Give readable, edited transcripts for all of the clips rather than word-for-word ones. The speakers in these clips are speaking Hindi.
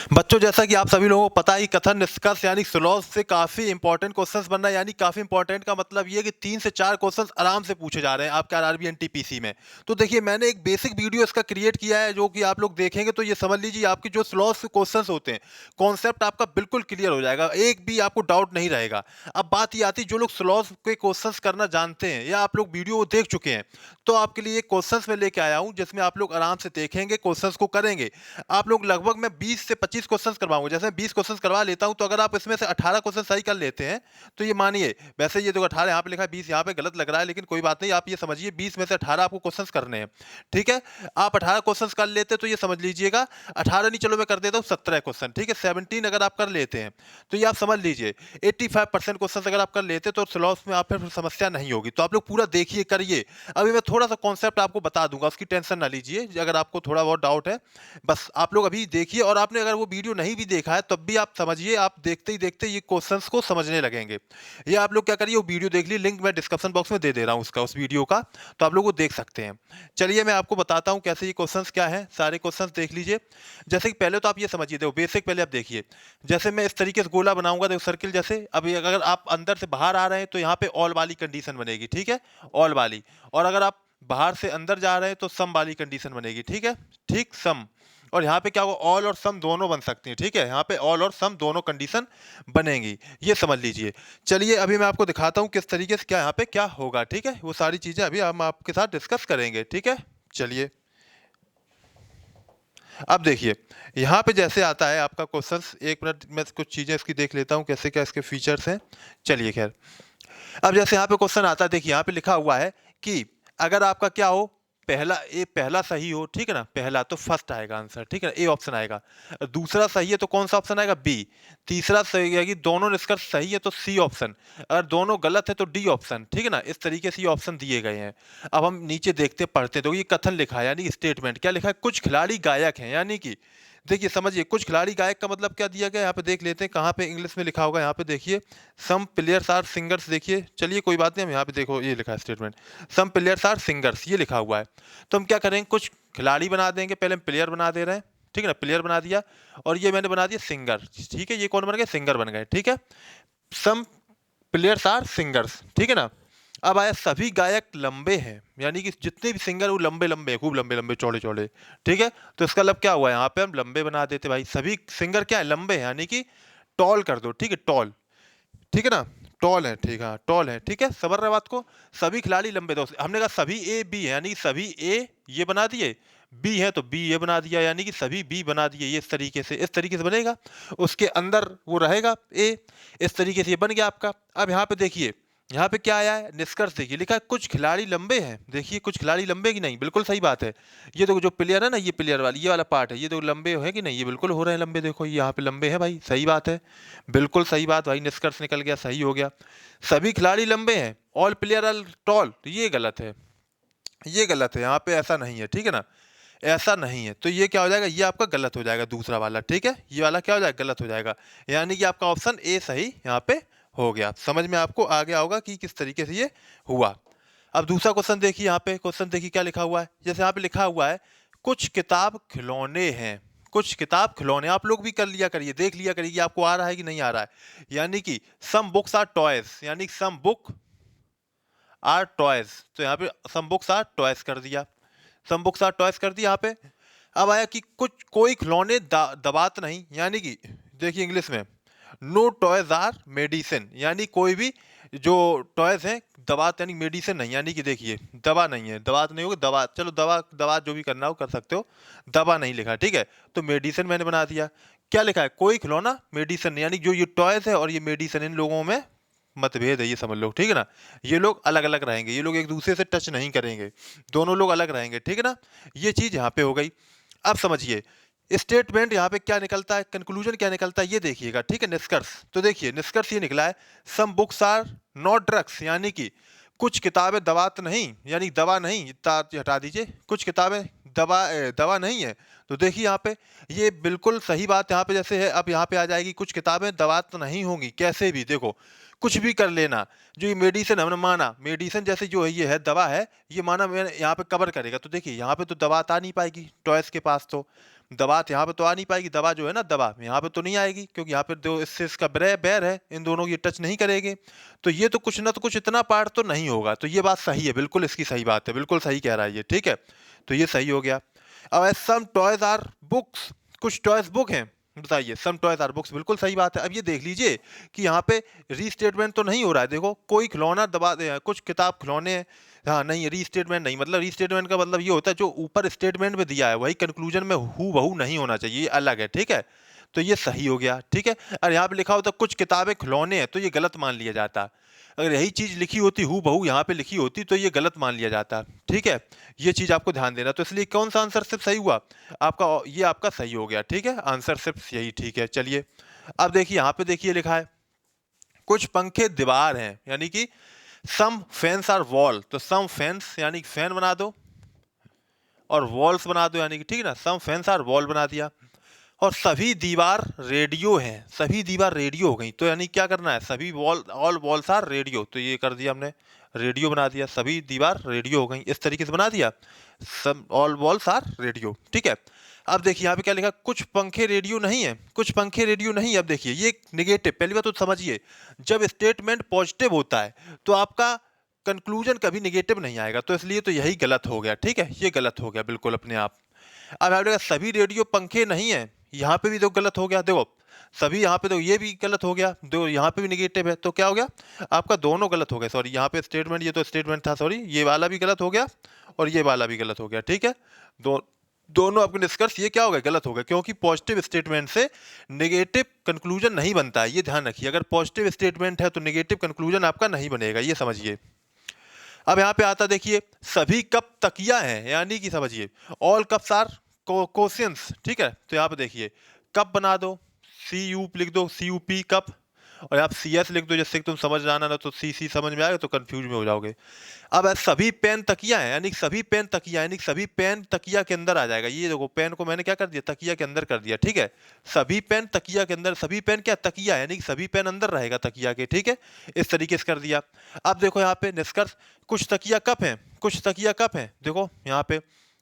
बच्चों, जैसा कि आप सभी लोगों को पता है कि कथन निष्कर्ष यानी स्लॉस से काफी इंपॉर्टेंट क्वेश्चंस बनना है। यानी काफी इंपॉर्टेंट का मतलब ये है कि 3 से 4 क्वेश्चंस आराम से पूछे जा रहे हैं आपके आरआरबी एनटीपीसी में। तो देखिए, मैंने एक बेसिक वीडियो इसका क्रिएट किया है, जो कि आप लोग देखेंगे तो ये समझ लीजिए आपकी जो स्लॉस के क्वेश्चंस होते हैं, कॉन्सेप्ट आपका बिल्कुल क्लियर हो जाएगा, एक भी आपको डाउट नहीं रहेगा। अब बात ये आती है, जो लोग स्लॉस के क्वेश्चंस करना जानते हैं या आप लोग वीडियो देख चुके हैं, तो आपके लिए क्वेश्चंस में लेके आया हूं जिसमें आप लोग आराम से देखेंगे, क्वेश्चंस को करेंगे। आप लोग लगभग मैं 20 से 25 क्वेश्चंस करवाऊंगा। जैसे मैं 20 क्वेश्चंस करवा लेता हूं, तो अगर आप इसमें से 18 क्वेश्चन सही कर लेते हैं, तो ये मानिए, वैसे ये देखो 18 यहाँ पे लिखा है, 20 यहाँ पे गलत लग रहा है, लेकिन कोई बात नहीं, आप ये समझिए 20 में से 18 आपको क्वेश्चंस करने हैं। ठीक है, आप 18 क्वेश्चंस कर लेते तो ये समझ लीजिएगा, 18 नहीं, चलो मैं कर देता हूँ 17 क्वेश्चन। ठीक है, 17 अगर आप कर लेते हैं तो ये आप समझ लीजिए 85% क्वेश्चन अगर आप कर लेते तो स्लॉस में आप फिर समस्या नहीं होगी। तो आप लोग पूरा देखिए, करिए। अभी मैं थोड़ा सा कॉन्सेप्ट आपको बता दूंगा, उसकी टेंशन ना लीजिए। अगर आपको थोड़ा बहुत डाउट है, बस आप लोग अभी देखिए, और आपने अगर वो वीडियो नहीं भी देखा है तब भी आप समझिए, आप देखते ही देखते ये क्वेश्चंस को समझने लगेंगे। ये आप लोग क्या करिए, वो वीडियो देख लीजिए, लिंक मैं डिस्क्रिप्शन बॉक्स में दे दे रहा हूँ उसका, उस वीडियो का, तो आप लोग वो देख सकते हैं। चलिए मैं आपको बताता हूँ कैसे ये क्वेश्चंस क्या है, सारे क्वेश्चंस देख लीजिए। जैसे कि पहले तो आप ये समझिए, देखो बेसिक पहले आप देखिए। जैसे मैं इस तरीके से गोला बनाऊंगा, देखो सर्किल जैसे। अब ये अगर आप अंदर से बाहर आ रहे हैं तो यहाँ पे ऑल वाली कंडीशन बनेगी, ठीक है, ऑल वाली। और अगर आप बाहर से अंदर जा रहे हैं तो सम वाली कंडीशन बनेगी, ठीक है, ठीक, सम। और यहाँ पे क्या होगा, ऑल और सम दोनों बन सकती हैं। ठीक है, यहाँ पे ऑल और सम दोनों कंडीशन बनेंगी, ये समझ लीजिए। चलिए अभी मैं आपको दिखाता हूँ किस तरीके से क्या यहाँ पे क्या होगा। ठीक है, वो सारी चीजें अभी हम आपके साथ डिस्कस करेंगे। ठीक है, चलिए अब देखिए, यहाँ पे जैसे आता है आपका क्वेश्चन, एक मिनट मैं कुछ चीजें इसकी देख लेता हूँ कैसे क्या इसके फीचर्स हैं। चलिए खैर, अब जैसे यहाँ पे क्वेश्चन आता है, देखिए यहाँ पे लिखा हुआ है कि अगर आपका क्या हो, पहला सही हो, ठीक है ना, पहला तो फर्स्ट आएगा आंसर, ठीक है ना, ए ऑप्शन आएगा। दूसरा सही है तो कौन सा ऑप्शन आएगा, बी। तीसरा सही है कि दोनों निष्कर्ष सही है तो सी ऑप्शन। अगर दोनों गलत है तो डी ऑप्शन। ठीक है ना, इस तरीके से ये ऑप्शन दिए गए हैं। अब हम नीचे देखते पढ़ते, तो ये कथन लिखा है, यानी स्टेटमेंट क्या लिखा है, कुछ खिलाड़ी गायक हैं, यानी कि देखिए समझिए, कुछ खिलाड़ी गायक का मतलब क्या दिया गया है, यहाँ पे देख लेते हैं कहाँ पे इंग्लिश में लिखा होगा। यहाँ पे देखिए, सम प्लेयर्स आर सिंगर्स। देखिए चलिए कोई बात नहीं, हम यहाँ पे देखो ये लिखा है statement, some players are singers, ये लिखा हुआ है। तो हम क्या करेंगे, कुछ खिलाड़ी बना देंगे, पहले हम प्लेयर बना दे रहे हैं, ठीक है ना, प्लेयर बना दिया, और ये मैंने बना दिया सिंगर। ठीक है, ये कौन बन गए, सिंगर बन गए। ठीक है, सम प्लेयर्स आर सिंगर्स, ठीक है ना। अब आया सभी गायक लंबे हैं, यानी कि जितने भी सिंगर वो लंबे लंबे हैं, खूब लंबे लंबे चौड़े चौड़े। ठीक है, तो इसका मतलब क्या हुआ, यहाँ पे हम लंबे बना देते भाई, सभी सिंगर क्या है, लंबे हैं, यानी कि टॉल कर दो। ठीक है, टॉल, ठीक है ना, टॉल है, ठीक है, टॉल है। ठीक है, समझ रहे बात को। सभी खिलाड़ी लंबे, दोस्त हमने कहा सभी ए बी है, यानी कि सभी ए ये बना दिए, बी है तो बी ये बना दिया, यानी कि सभी बी बना दिए। ये इस तरीके से बनेगा, उसके अंदर वो रहेगा ए। इस तरीके से ये बन गया आपका। अब यहाँ पे देखिए, यहाँ पे क्या आया है, निष्कर्ष देखिए, लिखा है कुछ खिलाड़ी लंबे हैं। देखिए कुछ खिलाड़ी लंबे की नहीं, बिल्कुल सही बात है। ये देखो जो प्लेयर है ना, ये प्लेयर वाली ये वाला पार्ट है, ये देखो लंबे है कि नहीं, ये बिल्कुल हो रहे हैं लंबे। देखो ये यहाँ पे लंबे हैं भाई, सही बात है, बिल्कुल सही बात भाई, निष्कर्ष निकल गया, सही हो गया। सभी खिलाड़ी लंबे हैं, ऑल प्लेयर आर टॉल, तो ये गलत है, ये गलत है, यहाँ पे ऐसा नहीं है। ठीक है ना, ऐसा नहीं है, तो ये क्या हो जाएगा, ये आपका गलत हो जाएगा, दूसरा वाला। ठीक है, ये वाला क्या हो जाएगा, गलत हो जाएगा, यानी कि आपका ऑप्शन ए सही यहाँ पे हो गया। समझ में आपको आ गया होगा कि किस तरीके से ये हुआ। अब दूसरा क्वेश्चन देखिए, यहाँ पे क्वेश्चन देखिए क्या लिखा हुआ है। जैसे यहाँ पे लिखा हुआ है, कुछ किताब खिलौने हैं, कुछ किताब खिलौने। आप लोग भी कर लिया करिए, देख लिया करिए कि आपको आ रहा है कि नहीं आ रहा है। यानी कि सम बुक्स आर टॉयज, यानी सम बुक आर टॉयज, तो यहाँ पे सम बुक्स आर टॉयज कर दिया, सम बुक्स आर टॉयज कर दिया यहाँ पे। अब आया कि कुछ कोई खिलौने दबात नहीं, यानी कि देखिए इंग्लिश में, नो टॉयज आर मेडिसिन, यानी कोई भी जो टॉयज हैं दवात यानी मेडिसिन नहीं, यानी कि देखिए दवा नहीं है, दवात नहीं होगी, दवा, चलो दवा दवा जो भी करना हो कर सकते हो, दवा नहीं लिखा। ठीक है, तो मेडिसिन मैंने बना दिया। क्या लिखा है, कोई खिलौना मेडिसिन, यानी जो ये टॉयज है और ये मेडिसिन, इन लोगों में मतभेद है, ये समझ लो। ठीक है ना, ये लोग अलग अलग रहेंगे, ये लोग एक दूसरे से टच नहीं करेंगे, दोनों लोग अलग रहेंगे। ठीक है ना, ये चीज यहाँ पे हो गई। अब समझिए स्टेटमेंट यहाँ पे क्या निकलता है, कंक्लूजन क्या निकलता है, ये देखिएगा। ठीक है, निष्कर्ष, तो देखिए निष्कर्ष ये निकला है, some books are not drugs, यानी कि कुछ किताबें दवात नहीं, यानी दवा नहीं, हटा दीजिए, कुछ किताबें दवा नहीं है। तो देखिए यहाँ पे ये बिल्कुल सही बात यहाँ पे जैसे है। अब यहाँ पे आ जाएगी, कुछ किताबें दवात तो नहीं होंगी, कैसे भी देखो कुछ भी कर लेना। जो ये मेडिसिन हमने माना, मेडिसिन जैसे जो है ये है दवा है, ये माना मैंने यहाँ पे कवर करेगा, तो देखिए यहाँ पे तो दवा आ नहीं पाएगी टॉयस के पास तो। दवा तो यहाँ पे तो आ नहीं पाएगी, दवा जो है ना दवा यहाँ पे तो नहीं आएगी, क्योंकि यहाँ पे दो इससे इसका बैर है, इन दोनों की टच नहीं करेंगे। तो ये तो कुछ ना तो कुछ इतना पार्ट तो नहीं होगा। तो ये बात सही है, बिल्कुल इसकी सही बात है, बिल्कुल सही कह रहा है ये, ठीक है। तो ये सही हो गया। अब सम टॉयज आर बुक्स, कुछ टॉयज बुक हैं, बताइए सम टॉयज आर बुक्स, बिल्कुल सही बात है। अब ये देख लीजिए कि यहाँ पे रीस्टेटमेंट तो नहीं हो रहा है, देखो कोई खिलौना दबा कुछ किताब खिलौने हैं, हाँ नहीं रीस्टेटमेंट नहीं, मतलब रीस्टेटमेंट का मतलब ये होता है जो ऊपर स्टेटमेंट में दिया है वही कंक्लूजन में हू बहू नहीं होना चाहिए, ये अलग है, ठीक है। तो ये सही हो गया, ठीक है। और यहाँ पे लिखा होता कुछ किताबें खिलौने हैं, तो ये गलत मान लिया जाता। अगर यही चीज लिखी होती हू बहू यहाँ पे लिखी होती तो ये गलत मान लिया जाता, ठीक है। ये चीज आपको ध्यान देना। तो इसलिए कौन सा आंसर सिर्फ सही हुआ आपका, ये आपका सही हो गया, ठीक है, आंसर सिर्फ यही ठीक है। चलिए अब देखिए यहाँ पे देखिए लिखा है कुछ पंखे दीवार हैं, यानी कि सम फैंस आर वॉल, तो सम फैंस यानी कि फैन बना दो और वॉल्स बना दो, यानी कि ठीक है ना, सम फैंस आर वॉल बना दिया। और सभी दीवार रेडियो हैं, सभी दीवार रेडियो हो गई, तो यानी क्या करना है, सभी wall all walls are radio, तो ये कर दिया हमने, रेडियो बना दिया, सभी दीवार रेडियो हो गई, इस तरीके से बना दिया, सब ऑल वॉल्स आर रेडियो, ठीक है। अब देखिए यहाँ पे क्या लिखा, कुछ पंखे रेडियो नहीं है, कुछ पंखे रेडियो नहीं। अब देखिए ये नेगेटिव, पहली बात तो समझिए जब स्टेटमेंट पॉजिटिव होता है तो आपका कंक्लूजन कभी नेगेटिव नहीं आएगा, तो इसलिए तो यही गलत हो गया, ठीक है, ये गलत हो गया बिल्कुल अपने आप। अब आपने कहा सभी रेडियो पंखे नहीं है, यहाँ पे भी तो गलत हो गया, देखो सभी, यहाँ पे तो ये भी गलत हो गया, देखो यहाँ पे भी निगेटिव है, तो क्या हो गया आपका, दोनों गलत हो गए, सॉरी यहाँ पे स्टेटमेंट, ये तो स्टेटमेंट था, सॉरी ये वाला भी गलत हो गया और ये वाला भी गलत हो गया, ठीक है। दोनों आपके निष्कर्ष ये क्या हो गए, गलत हो गए, क्योंकि पॉजिटिव स्टेटमेंट से नेगेटिव कंक्लूजन नहीं बनता है, ये ध्यान रखिए, अगर पॉजिटिव स्टेटमेंट है तो नेगेटिव कंक्लूजन आपका नहीं बनेगा, ये समझिए। अब यहाँ पे आता देखिए सभी कप तकिया हैं, यानी कि समझिए ऑल कप्स आर क्वेश्चंस, ठीक है। तो यहाँ पे देखिए कप बना दो, सी यू लिख दो, सी यू पी कप, और आप सी एस लिख दो, जिससे कि तुम समझ जाना ना, तो सी सी समझ में आएगा तो कंफ्यूज में हो जाओगे। अब सभी पेन तकिया है, यानी कि सभी पेन तकिया, यानी कि सभी पेन तकिया के अंदर आ जाएगा, ये देखो पेन को मैंने क्या कर दिया, तकिया के अंदर कर दिया, ठीक है। सभी पेन तकिया के अंदर, सभी पेन क्या तकिया, यानी कि सभी पेन अंदर रहेगा तकिया के, ठीक है, इस तरीके से कर दिया। अब देखो यहाँ पे निष्कर्ष, कुछ तकिया कप है, कुछ तकिया कप है, देखो यहाँ पे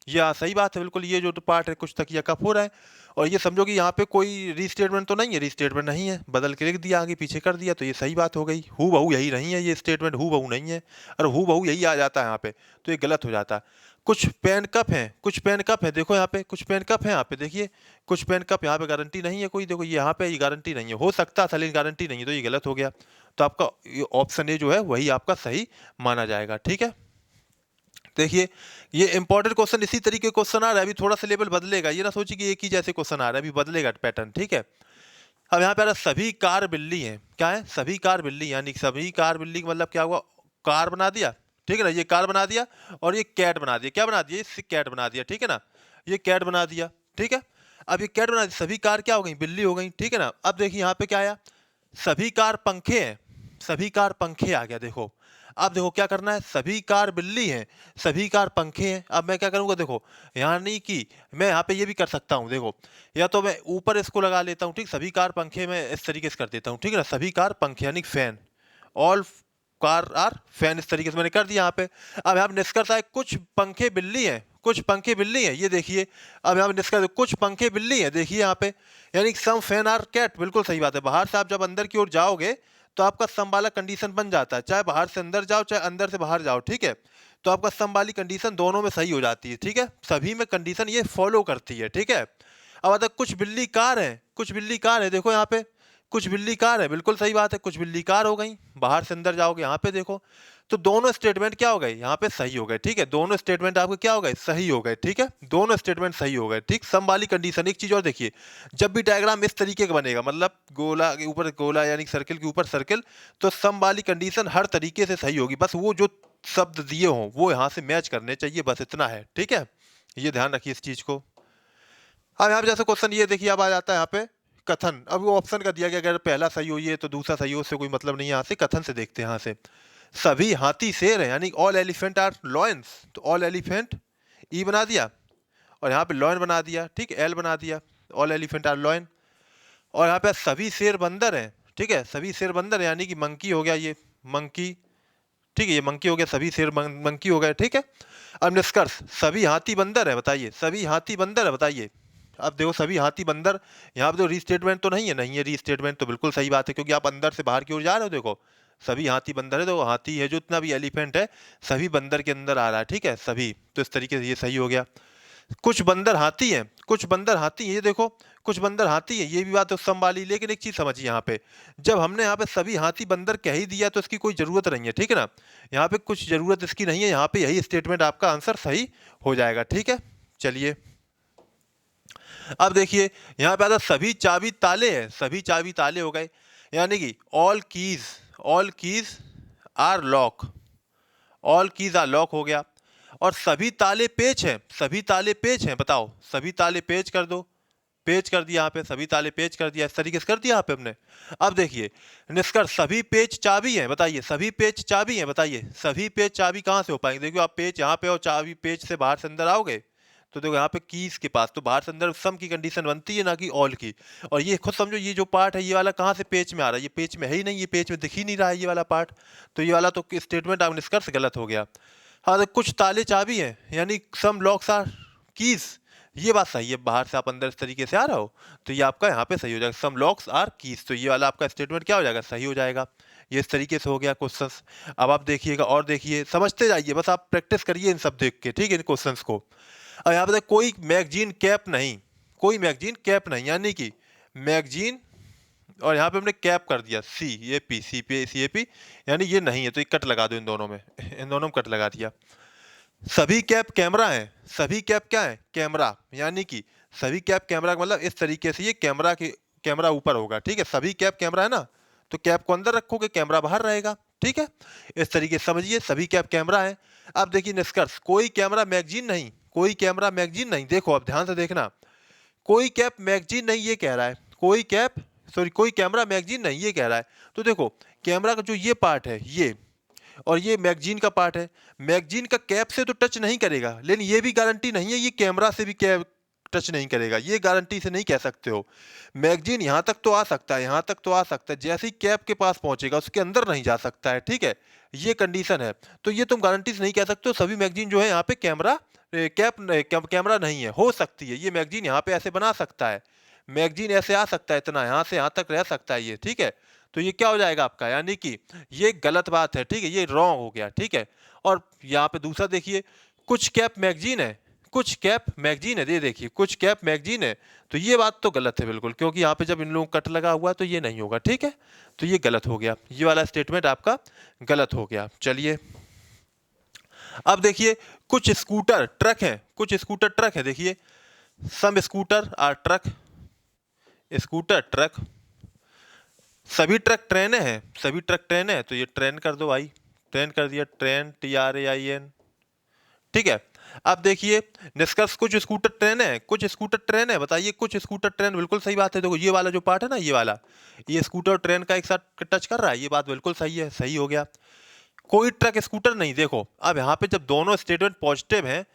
ये सही बात है बिल्कुल, ये जो पार्ट है कुछ तकिया कप हो रहा है। और ये समझो कि यहाँ पे कोई रीस्टेटमेंट तो नहीं है, रीस्टेटमेंट नहीं है, बदल के लिख दिया, आगे पीछे कर दिया, तो ये सही बात हो गई, हू बहू यही नहीं है, ये स्टेटमेंट हू बहू नहीं है, और हू बहू यही आ जाता है यहाँ पे, तो ये गलत हो जाता है। कुछ पेन कप हैं, कुछ पेन कप है, देखो यहाँ पे कुछ पेन कप है, यहाँ पे देखिए कुछ पेन कप, यहाँ पे गारंटी नहीं है कोई, देखो ये यहाँ पे ये गारंटी नहीं है, हो सकता था लेकिन गारंटी नहीं है, तो ये गलत हो गया। तो आपका ऑप्शन ए जो है वही आपका सही माना जाएगा, ठीक है। देखिए ये इंपॉर्टेंट क्वेश्चन, इसी तरीके क्वेश्चन आ रहा है, अभी थोड़ा सा लेवल बदलेगा, ये ना सोचिए कि एक ही जैसे क्वेश्चन आ रहा है, अभी बदलेगा पैटर्न, ठीक है। अब यहाँ पे आ रहा है सभी कार बिल्ली हैं, क्या है, सभी कार बिल्ली, यानी कि सभी कार बिल्ली का मतलब क्या हुआ, कार बना दिया, ठीक है ना, ये कार बना दिया और ये कैट बना दिया, क्या बना दिया, इससे कैट बना दिया, ठीक है ना, ये कैट बना दिया, ठीक है। अब ये कैट बना दिया, सभी कार क्या हो गई, बिल्ली हो गई, ठीक है ना। अब देखिए यहाँ पे क्या आया, सभी कार पंखे हैं, सभी कार पंखे आ गया, देखो अब देखो क्या करना है, सभी कार बिल्ली हैं, सभी कार पंखे हैं। अब मैं क्या करूंगा, देखो यानी कि मैं यहाँ पे ये भी कर सकता हूँ, देखो या तो मैं ऊपर इसको लगा लेता हूँ, ठीक, सभी कार पंखे मैं इस तरीके से कर देता हूँ, ठीक है ना, सभी कार पंखे यानी fan, all car are fan, इस तरीके से मैंने कर दिया यहाँ पे। अब यहाँ पे निष्कर्ष आए कुछ पंखे बिल्ली हैं, कुछ पंखे बिल्ली हैं, ये देखिए अब यहाँ पे निष्कर्ष कुछ पंखे बिल्ली हैं, देखिए यहाँ पे, यानी सम फैन आर कैट, बिल्कुल सही बात है। बाहर से आप जब अंदर की ओर जाओगे तो आपका सम वाला कंडीशन बन जाता है, चाहे बाहर से अंदर जाओ चाहे अंदर से बाहर जाओ, ठीक है, तो आपका सम वाली कंडीशन दोनों में सही हो जाती है, ठीक है, सभी में कंडीशन ये फॉलो करती है, ठीक है। अब आता कुछ बिल्ली कार है, कुछ बिल्ली कार है, देखो यहाँ पे कुछ बिल्ली कार है, बिल्कुल सही बात है, कुछ बिल्ली कार हो गई, बाहर से अंदर जाओगे यहाँ पे देखो, तो दोनों स्टेटमेंट क्या हो गए, यहाँ पे सही हो गए, ठीक है, दोनों स्टेटमेंट आपके क्या हो गए, सही हो गए, ठीक है, दोनों स्टेटमेंट सही हो गए, ठीक। सम वाली कंडीशन, एक चीज और देखिए, जब भी डायग्राम इस तरीके का बनेगा, मतलब गोला के ऊपर गोला यानी सर्किल के ऊपर सर्किल, तो सम वाली कंडीशन हर तरीके से सही होगी, बस वो जो शब्द दिए हों वो यहाँ से मैच करने चाहिए, बस इतना है, ठीक है, ये ध्यान रखिए इस चीज को। अब यहाँ पे जैसे क्वेश्चन ये देखिए, अब आ जाता है यहाँ पे कथन, अब वो ऑप्शन का दिया गया, अगर पहला सही हो ये तो दूसरा सही हो, उससे कोई मतलब नहीं है, यहाँ से कथन से देखते हैं, यहाँ से सभी हाथी शेर है, यानी ऑल एलिफेंट आर लॉयंस, तो ऑल एलिफेंट ई बना दिया और यहाँ पे लॉयन बना दिया, ठीक, एल बना दिया, ऑल एलिफेंट आर लॉयन। और यहाँ पे सभी शेर बंदर हैं, ठीक है, सभी शेर बंदर है, यानी कि मंकी हो गया, ये मंकी, ठीक है, ये मंकी हो गया, सभी शेर मंकी हो गए, ठीक है। अब निष्कर्ष सभी हाथी बंदर है, बताइए सभी हाथी बंदर है, बताइए अब देखो सभी हाथी बंदर, यहाँ पे तो रीस्टेटमेंट तो नहीं है, नहीं है रीस्टेटमेंट, तो बिल्कुल सही बात है क्योंकि आप अंदर से बाहर की ओर जा रहे हो। देखो सभी हाथी बंदर है, तो हाथी है जो इतना भी एलिफेंट है सभी बंदर के अंदर आ रहा है, ठीक है सभी, तो इस तरीके से ये सही हो गया। कुछ बंदर हाथी हैं, कुछ बंदर हाथी हैं, ये देखो कुछ बंदर हाथी है, ये भी बात है उस संभाली। लेकिन एक चीज समझिए यहाँ पे, जब हमने यहाँ पे सभी हाथी बंदर कह ही दिया तो इसकी कोई जरूरत नहीं है, ठीक है ना, यहाँ पे कुछ जरूरत इसकी नहीं है, यहाँ पे यही स्टेटमेंट आपका आंसर सही हो जाएगा, ठीक है। चलिए अब देखिए यहाँ पे आता सभी चाबी ताले हैं, सभी चाबी ताले हो गए, यानी कि all keys are lock, all keys are lock हो गया। और सभी ताले पेच हैं, सभी ताले पेच हैं, बताओ सभी ताले पेच कर दो, पेच कर दिया यहाँ पे, सभी ताले पेच कर दिया, इस तरीके से कर दिया यहाँ पे हमने। अब देखिए निष्कर्ष, सभी पेच चाबी हैं, बताइए सभी पेच चाबी हैं, बताइए सभी पेच चाबी कहाँ से हो पाएंगे। देखिए आप पेच यहाँ पे और चाबी पेच से बाहर से अंदर आओगे तो देखो यहाँ पे कीज के पास, तो बाहर से अंदर सम की कंडीशन बनती है ना कि ऑल की। और ये खुद समझो ये जो पार्ट है ये वाला कहाँ से पेच में आ रहा है, ये पेच में है ही नहीं, ये पेच में दिख ही नहीं रहा है ये वाला पार्ट, तो ये वाला तो स्टेटमेंट आप निष्कर्ष गलत हो गया। हाँ तो कुछ ताले चाबी हैं यानी सम लॉक्स आर कीज, ये बात सही है, बाहर से आप अंदर इस तरीके से आ रहे हो तो ये आपका यहाँ पे सही हो जाएगा, सम लॉक्स आर कीज, तो ये वाला आपका स्टेटमेंट क्या हो जाएगा, सही हो जाएगा। ये इस तरीके से हो गया क्वेश्चंस। अब आप देखिएगा और देखिए समझते जाइए, बस आप प्रैक्टिस करिए इन सब देख के, ठीक है इन क्वेश्चंस को। अब यहाँ पे कोई मैगजीन कैप नहीं, कोई मैगजीन कैप नहीं, यानी कि मैगजीन और यहाँ पे हमने कैप कर दिया सी ए पी यानी ये नहीं है, तो ये कट लगा दो इन दोनों में, इन दोनों में कट लगा दिया। सभी कैप कैमरा है, सभी कैप क्या है, कैमरा, यानी कि सभी कैप कैमरा का मतलब इस तरीके से ये कैमरा के कैमरा ऊपर होगा, ठीक है, सभी कैप कैमरा है ना, तो कैप को अंदर रखोगे कैमरा बाहर रहेगा, ठीक है, इस तरीके से समझिए सभी कैप कैमरा है। अब देखिए निष्कर्ष, कोई कैमरा मैगजीन नहीं, कोई कैमरा मैगजीन नहीं, देखो अब ध्यान से देखना, कोई कैप मैगजीन नहीं ये कह रहा है, कोई कैप सॉरी कोई कैमरा मैगजीन नहीं ये कह रहा है, तो देखो कैमरा का जो ये पार्ट है ये, और ये मैगजीन का पार्ट है, मैगजीन का कैप से तो टच नहीं करेगा, लेकिन ये भी गारंटी नहीं है ये कैमरा से भी कैप टच नहीं करेगा, ये गारंटी से नहीं कह सकते हो। मैगजीन यहाँ तक तो आ सकता है, यहाँ तक तो आ सकता है, जैसे ही कैप के पास पहुंचेगा उसके अंदर नहीं जा सकता है, ठीक है, ये कंडीशन है, तो ये तुम गारंटी से नहीं कह सकते हो सभी मैगजीन जो है यहाँ पे कैमरा कैमरा नहीं है, हो सकती है ये मैगजीन यहाँ पे ऐसे बना सकता है, मैगजीन ऐसे आ सकता है, इतना यहाँ से यहाँ तक रह सकता है ये, ठीक है, तो ये क्या हो जाएगा आपका, यानी कि ये गलत बात है, ठीक है, ये रॉन्ग हो गया, ठीक है। और यहाँ पे दूसरा देखिए, कुछ कैप मैगजीन है, कुछ कैप मैगजीन है, ये देखिए कुछ कैप मैगजीन है, तो ये बात तो गलत है बिल्कुल, क्योंकि यहाँ पे जब इन लोगों को कट लगा हुआ है तो ये नहीं होगा, ठीक है, तो ये गलत हो गया, ये वाला स्टेटमेंट आपका गलत हो गया। चलिए अब देखिए कुछ स्कूटर ट्रक हैं, कुछ स्कूटर ट्रक है, देखिए some scooter are truck, scooter truck, सभी ट्रक ट्रेनें हैं, सभी ट्रक ट्रेनें हैं, तो ये ट्रेन कर दो भाई, ट्रेन कर दिया, ट्रेन TRAIN, ठीक है। अब देखिए निष्कर्ष, कुछ स्कूटर ट्रेन है, कुछ स्कूटर ट्रेन है, बताइए कुछ स्कूटर ट्रेन, बिल्कुल सही बात है, देखो ये वाला जो पार्ट है ना ये वाला, ये स्कूटर ट्रेन का एक साथ टच कर रहा है, ये बात बिल्कुल सही है, सही हो गया। कोई ट्रक स्कूटर नहीं, देखो अब यहाँ पे जब दोनों स्टेटमेंट पॉजिटिव हैं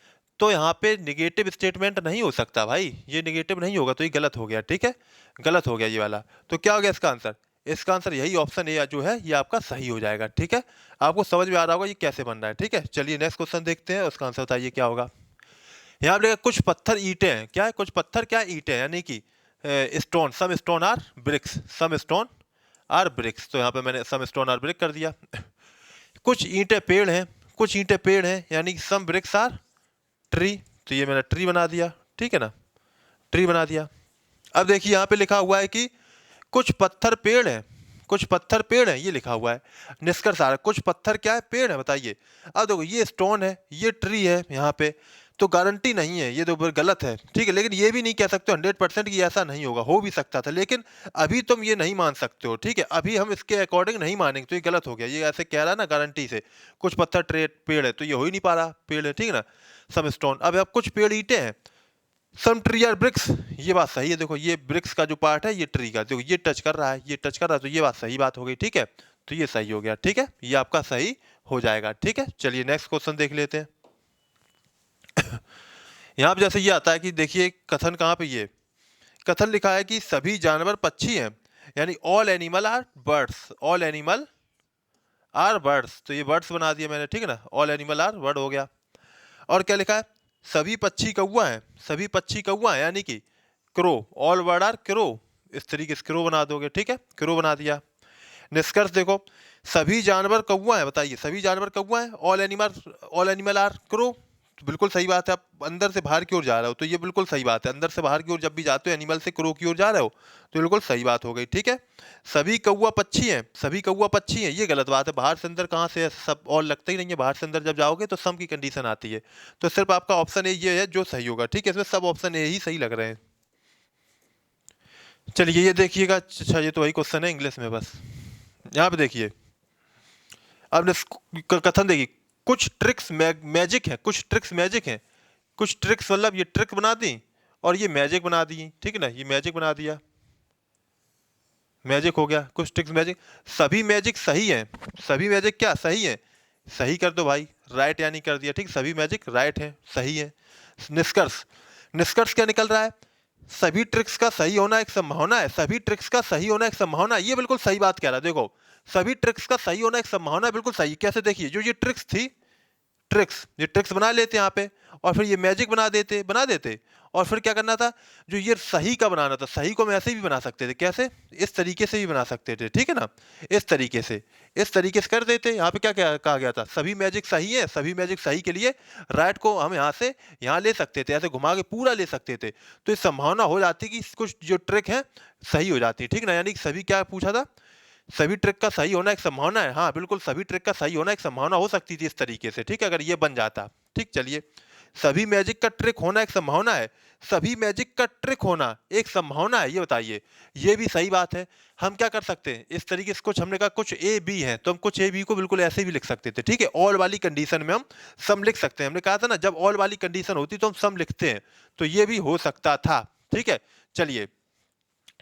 तो यहाँ पे निगेटिव स्टेटमेंट नहीं हो सकता भाई, ये निगेटिव नहीं होगा, तो ये गलत हो गया, ठीक है, गलत हो गया ये वाला, तो क्या हो गया इसका आंसर, इसका आंसर यही ऑप्शन ए जो है ये आपका सही हो जाएगा, ठीक है। आपको समझ में आ रहा होगा ये कैसे बन रहा है, ठीक है। चलिए नेक्स्ट क्वेश्चन देखते हैं, उसका आंसर बताइए क्या होगा। यहाँ पे कुछ पत्थर ईंटें हैं, क्या है कुछ पत्थर, क्या ईंटें हैं, यानी कि stone, some stone are bricks, some stone are bricks, तो यहाँ पे मैंने सम स्टोन आर ब्रिक कर दिया। कुछ ईंटें पेड़ हैं, कुछ ईंटें पेड़ हैं, यानी कि सम ब्रिक्स आर ट्री, तो ये मैंने ट्री बना दिया, ठीक है ना, ट्री बना दिया। अब देखिए यहाँ पे लिखा हुआ है कि कुछ पत्थर पेड़ हैं, कुछ पत्थर पेड़ हैं, ये लिखा हुआ है, निष्कर्ष आ रहा है कुछ पत्थर क्या है, पेड़ है, बताइए। अब देखो ये स्टोन है, ये ट्री है यहाँ पे, तो गारंटी नहीं है, ये तो गलत है, ठीक है, लेकिन ये भी नहीं कह सकते 100% कि ऐसा नहीं होगा, हो भी सकता था, लेकिन अभी तुम ये नहीं मान सकते हो, ठीक है, अभी हम इसके अकॉर्डिंग नहीं मानेंगे, तो ये गलत हो गया, ये ऐसे कह रहा है ना गारंटी से, कुछ पत्थर पेड़ है, तो ये हो ही नहीं पा रहा, पेड़ है, ठीक है ना, सम स्टोन। अब कुछ पेड़ ईंटें हैं, सम ट्री आर ब्रिक्स, ये बात सही है, देखो ये ब्रिक्स का जो पार्ट है ये ट्री का, देखो ये टच कर रहा है, ये टच कर रहा है, तो ये बात सही बात हो गई, ठीक है, तो ये सही हो गया, ठीक है, ये आपका सही हो जाएगा, ठीक है। चलिए नेक्स्ट क्वेश्चन देख लेते हैं। यहाँ पे जैसे ये आता है कि देखिए कथन कहाँ पे, ये कथन लिखा है कि सभी जानवर पक्षी हैं, यानी all animal are birds, all animal are birds, तो ये बर्ड्स बना दिया मैंने, ठीक है ना, ऑल एनिमल आर बर्ड हो गया। और क्या लिखा है, सभी पक्षी कौवा हैं, सभी पक्षी कौवा हैं, यानी कि crow, all bird are crow, इस तरीके से क्रो बना दोगे, ठीक है, क्रो बना दिया। निष्कर्ष देखो, सभी जानवर कौवा है, बताइए सभी जानवर कौवा है, ऑल एनिमल आर क्रो, तो बिल्कुल सही बात है। आप अंदर से बाहर की ओर जा रहे हो तो ये बिल्कुल सही बात है, अंदर से बाहर की ओर जब भी जाते हो एनिमल से क्रो की ओर जा रहे हो तो बिल्कुल सही बात हो गई, ठीक है। सभी कौवा पक्षी हैं, सभी कौवा पक्षी हैं, ये गलत बात है, बाहर से अंदर कहाँ से है? सब और लगता ही नहीं है, बाहर से अंदर जब जाओगे तो सम की कंडीशन आती है, तो सिर्फ आपका ऑप्शन ए ये है जो सही होगा, ठीक है, इसमें सब ऑप्शन ए ही सही लग रहे हैं। चलिए ये देखिएगा, अच्छा ये तो वही क्वेश्चन है इंग्लिश में बस। यहाँ पे देखिए, अब कथन देखिए, कुछ ट्रिक्स मैजिक है, कुछ ट्रिक्स मैजिक है, कुछ ट्रिक्स मतलब ये ट्रिक बना दी और ये मैजिक बना दी, ठीक है ना, ये मैजिक बना दिया, मैजिक हो गया, कुछ ट्रिक्स मैजिक, सभी मैजिक सही है, सभी मैजिक क्या सही है, सही कर दो भाई, राइट यानी कर दिया, ठीक, सभी मैजिक राइट है, सही है। निष्कर्ष, निष्कर्ष क्या निकल रहा है, सभी ट्रिक्स का सही होना एक संभावना है, सभी ट्रिक्स का सही होना एक संभावना है, ये बिल्कुल सही बात कह रहा है। देखो सभी ट्रिक्स का सही होना एक संभावना है, बिल्कुल सही, कैसे देखिए, जो ये ट्रिक्स थी, ट्रिक्स, ये ट्रिक्स बना लेते यहाँ पे और फिर ये मैजिक बना देते और फिर क्या करना था, जो ये सही का बनाना था, सही को हम ऐसे भी बना सकते थे, कैसे, इस तरीके से भी बना सकते थे, ठीक है ना, इस तरीके से कर देते। यहाँ पे क्या क्या कहा गया था, सभी मैजिक सही है, सभी मैजिक सही के लिए राइट को हम यहाँ से यहाँ ले सकते थे, ऐसे घुमा के पूरा ले सकते थे, तो इस संभावना हो जाती कि कुछ जो ट्रिक है सही हो जाती है, ठीक ना, यानी कि सभी क्या पूछा था, सभी ट्रिक का सही होना एक संभावना है, हाँ बिल्कुल सभी ट्रिक का सही होना एक संभावना हो सकती थी इस तरीके से, ठीक है, अगर ये बन जाता, ठीक। चलिए, सभी मैजिक का ट्रिक होना एक संभावना है, सभी मैजिक का ट्रिक होना एक संभावना है, ये बताइए, ये भी सही बात है। हम क्या कर सकते हैं, इस तरीके से कुछ हमने कहा कुछ ए बी है तो हम कुछ ए बी को बिल्कुल ऐसे भी लिख सकते थे, ठीक है, ऑल वाली कंडीशन में हम सम लिख सकते हैं, हमने कहा था ना जब ऑल वाली कंडीशन होती तो हम सम लिखते हैं, तो ये भी हो सकता था, ठीक है। चलिए,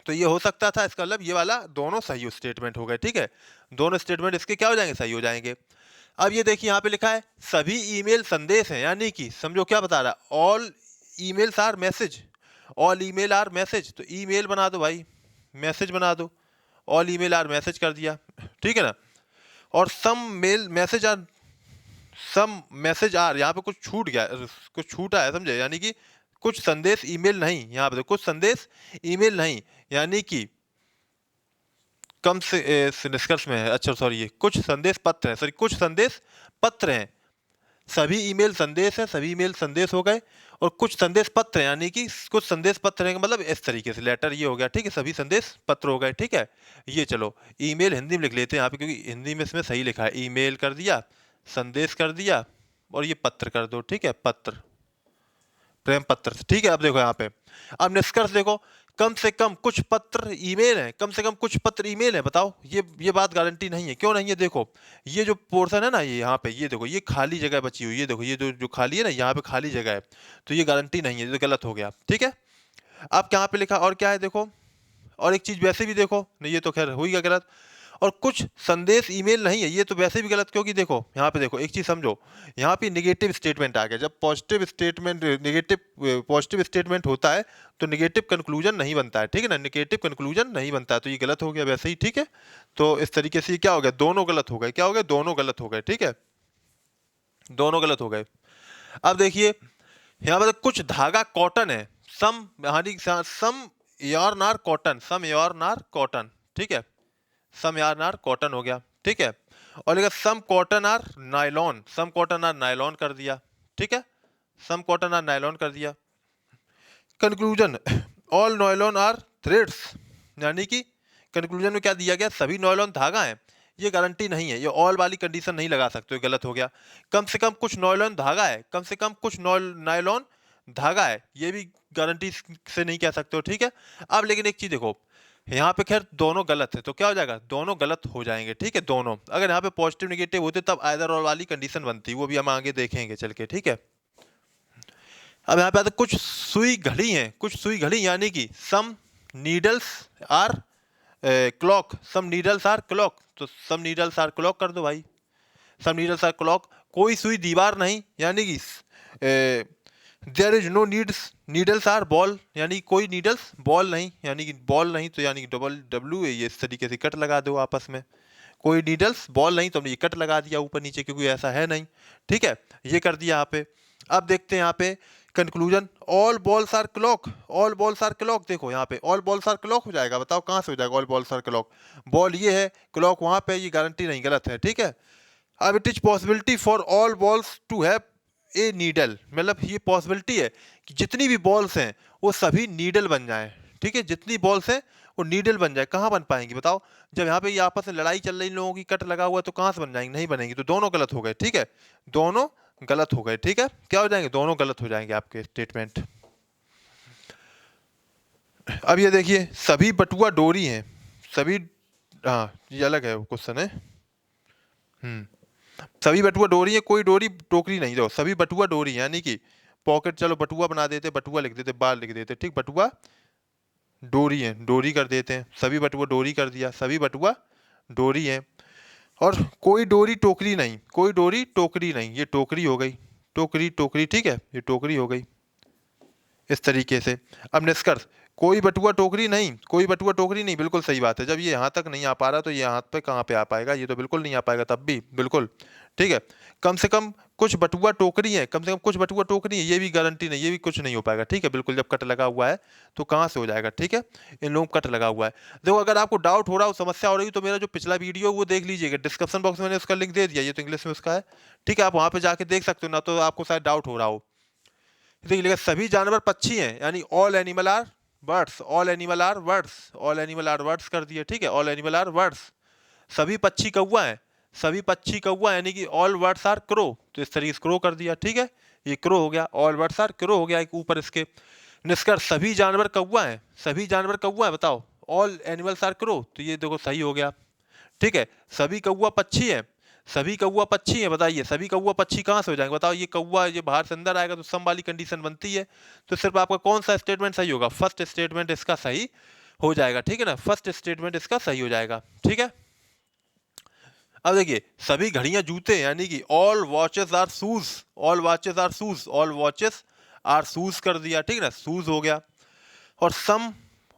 तो ये हो सकता था, इसका मतलब ये वाला दोनों सही स्टेटमेंट हो गए, ठीक है, दोनों स्टेटमेंट इसके क्या हो जाएंगे, सही हो जाएंगे। अब ये देखिए यहाँ पे लिखा है सभी ईमेल संदेश हैं, यानी कि समझो क्या बता रहा है, all emails are message, all email are message, तो ईमेल बना दो भाई, मैसेज बना दो, ऑल ईमेल आर मैसेज कर दिया, ठीक है ना। और सम मैसेज आर, यहाँ पे कुछ छूट गया, कुछ छूटा है, समझे, यानी कि कुछ संदेश ईमेल नहीं, यहाँ पे कुछ संदेश ईमेल नहीं, यानी कि कम से निष्कर्ष में है, अच्छा सॉरी, ये कुछ संदेश पत्र है, सॉरी कुछ संदेश पत्र हैं, सभी ईमेल संदेश है, सभी ईमेल संदेश हो गए, और कुछ संदेश पत्र हैं, यानी कि कुछ संदेश पत्र हैं, मतलब इस तरीके से लेटर ये हो गया, ठीक है, सभी संदेश पत्र हो गए, ठीक है। ये चलो ईमेल हिंदी में लिख लेते हैं यहाँ पे, क्योंकि हिंदी में इसमें सही लिखा है, ईमेल कर दिया, संदेश कर दिया, और ये पत्र कर दो, ठीक है, पत्र, प्रेम पत्र, ठीक है। अब देखो यहाँ पे, अब निष्कर्ष देखो, कम से कम कुछ पत्र ईमेल है, कम से कम कुछ पत्र ईमेल है, बताओ, ये बात गारंटी नहीं है, क्यों नहीं है, देखो ये जो पोर्शन है ना, ये यहाँ पे ये देखो, ये खाली जगह बची हुई, ये देखो ये जो खाली है ना, यहाँ पे खाली जगह है, तो ये गारंटी नहीं है, ये तो गलत हो गया, ठीक है। अब यहाँ पे लिखा और क्या है, देखो, और एक चीज वैसे भी देखो, नहीं ये तो खैर हुई गया गलत, और कुछ संदेश ईमेल नहीं है, ये तो वैसे भी गलत, क्योंकि देखो यहाँ पे देखो एक चीज समझो, यहाँ पे नेगेटिव स्टेटमेंट आ गया, जब पॉजिटिव स्टेटमेंट होता है तो नेगेटिव कंक्लूजन नहीं बनता है, ठीक है ना, नेगेटिव कंक्लूजन नहीं बनता है, तो ये गलत हो गया वैसे ही, ठीक है। तो इस तरीके से ये क्या हो गया, दोनों गलत हो गए, क्या हो गया, दोनों गलत हो गए, ठीक है, दोनों गलत हो गए। अब देखिए यहाँ पर कुछ धागा कॉटन है, सम यार्न कॉटन, सम यार्न कॉटन, ठीक है, सम यार्न आर कॉटन हो गया, ठीक है। और लिखा some cotton are nylon, some cotton are nylon कर दिया, ठीक है, सम कॉटन आर नायलॉन कर दिया। Conclusion, all nylon are threads, यानी कि कंक्लूजन में क्या दिया गया, सभी नायलॉन धागा है, ये गारंटी नहीं है, ये ऑल वाली कंडीशन नहीं लगा सकते, ये गलत हो गया। कम से कम कुछ नायलॉन धागा है, कम से कम कुछ नायलॉन धागा है, ये भी गारंटी से नहीं कह सकते हो, ठीक है। अब लेकिन एक चीज देखो, यहाँ पे खैर दोनों गलत है, तो क्या हो जाएगा, दोनों गलत हो जाएंगे, ठीक है, दोनों, अगर यहाँ पे पॉजिटिव नेगेटिव होते तब आइदर और वाली कंडीशन बनती, वो भी हम आगे देखेंगे चल के, ठीक है। अब यहाँ पे आता कुछ सुई घड़ी है, कुछ सुई घड़ी, यानी कि some needles are clock, some needles are clock, तो सम नीडल्स आर क्लॉक कर दो भाई, सम नीडल्स आर क्लॉक, कोई सुई दीवार नहीं, यानी कि there is no needles are ball, यानी कोई नीडल्स बॉल नहीं, यानी कि बॉल नहीं, तो यानी कि डबल डब्ल्यू है, ये इस तरीके से कट लगा दो आपस में, कोई नीडल्स बॉल नहीं, तो हमने ये कट लगा दिया ऊपर नीचे, क्योंकि ऐसा है नहीं, ठीक है, ये कर दिया यहाँ पे। अब देखते हैं यहाँ पे conclusion, all balls are clock, all balls are clock, देखो यहाँ पे ऑल बॉल्स आर क्लॉक हो जाएगा, बताओ कहाँ से हो जाएगा all balls are clock, ball ये है, क्लॉक वहाँ पे, ये गारंटी नहीं, गलत है, ठीक है। अब it is possibility for all balls to have a needle, मतलब ये पॉसिबिलिटी है कि जितनी भी बॉल्स हैं वो सभी नीडल बन जाएं, ठीक है, जितनी बॉल्स हैं वो नीडल बन जाए। कहाँ बन पाएंगी बताओ, जब यहाँ पे ये आपस में लड़ाई चल रही, इन लोगों की कट लगा हुआ है, तो कहाँ से बन जाएंगी, नहीं बनेंगी, तो दोनों गलत हो गए, ठीक है, दोनों गलत हो गए, ठीक है, क्या हो जाएंगे, दोनों गलत हो जाएंगे आपके स्टेटमेंट। अब ये देखिए, सभी बटुआ डोरी हैं, सभी, हाँ ये अलग है क्वेश्चन है। सभी बटुआ डोरी है, कोई डोरी टोकरी नहीं, दो सभी बटुआ डोरी है, यानी कि पॉकेट, चलो बटुआ बना देते, बटुआ लिख देते, बाल लिख देते, ठीक, बटुआ डोरी है, डोरी कर देते हैं, सभी बटुआ डोरी कर दिया, सभी बटुआ डोरी है। और कोई डोरी टोकरी नहीं, कोई डोरी टोकरी नहीं, ये टोकरी हो गई, टोकरी टोकरी, ठीक है, ये टोकरी हो गई इस तरीके से। अब निष्कर्ष, कोई बटुआ टोकरी नहीं, कोई बटुआ टोकरी नहीं, बिल्कुल सही बात है, जब ये यहाँ तक नहीं आ पा रहा तो ये यहाँ पे कहाँ पे आ पाएगा, ये तो बिल्कुल नहीं आ पाएगा तब भी, बिल्कुल, ठीक है। कम से कम कुछ बटुआ टोकरी है, कम से कम कुछ बटुआ टोकरी है, ये भी गारंटी नहीं, ये भी कुछ नहीं हो पाएगा, ठीक है, बिल्कुल, जब कट लगा हुआ है तो कहाँ से हो जाएगा, ठीक है, इन लोगों को कट लगा हुआ है। देखो अगर आपको डाउट हो रहा हो, समस्या हो रही हो, तो मेरा जो पिछला वीडियो वो देख लीजिएगा, डिस्क्रिप्शन बॉक्स में मैंने उसका लिंक दे दिया, ये तो इंग्लिश में उसका है, ठीक है, आप वहाँ पे जाके देख सकते हो ना, तो आपको शायद डाउट हो रहा हो। देखिए सभी जानवर पक्षी हैं, यानी all animal are birds, all animal are birds, all animal are birds कर दिए, ठीक है, ऑल एनिमल आर बर्ड्स। सभी पक्षी कौवा हैं, सभी पक्षी कौवा, यानी कि ऑल बर्ड्स आर क्रो, तो इस तरीके से क्रो कर दिया, ठीक है, ये क्रो हो गया, ऑल बर्ड्स आर क्रो हो गया एक ऊपर इसके। निष्कर्ष, सभी जानवर कौवा हैं, सभी जानवर कौवा है, बताओ, ऑल एनिमल्स आर क्रो, तो ये देखो सही हो गया, ठीक है। सभी कौवा पक्षी है, सभी कौवा पक्षी है, बताइए सभी कौवा पक्षी कहाँ से हो जाएंगे, बताओ, ये कौवा ये बाहर से अंदर आएगा तो सम वाली कंडीशन बनती है, तो सिर्फ आपका कौन सा स्टेटमेंट सही होगा, फर्स्ट स्टेटमेंट इसका सही हो जाएगा, ठीक है ना, फर्स्ट स्टेटमेंट इसका सही हो जाएगा, ठीक है। अब देखिए, सभी घड़ियां जूते, यानी कि all watches are shoes, all watches are shoes, all watches are shoes कर दिया, ठीक है ना, शूज हो गया। और सम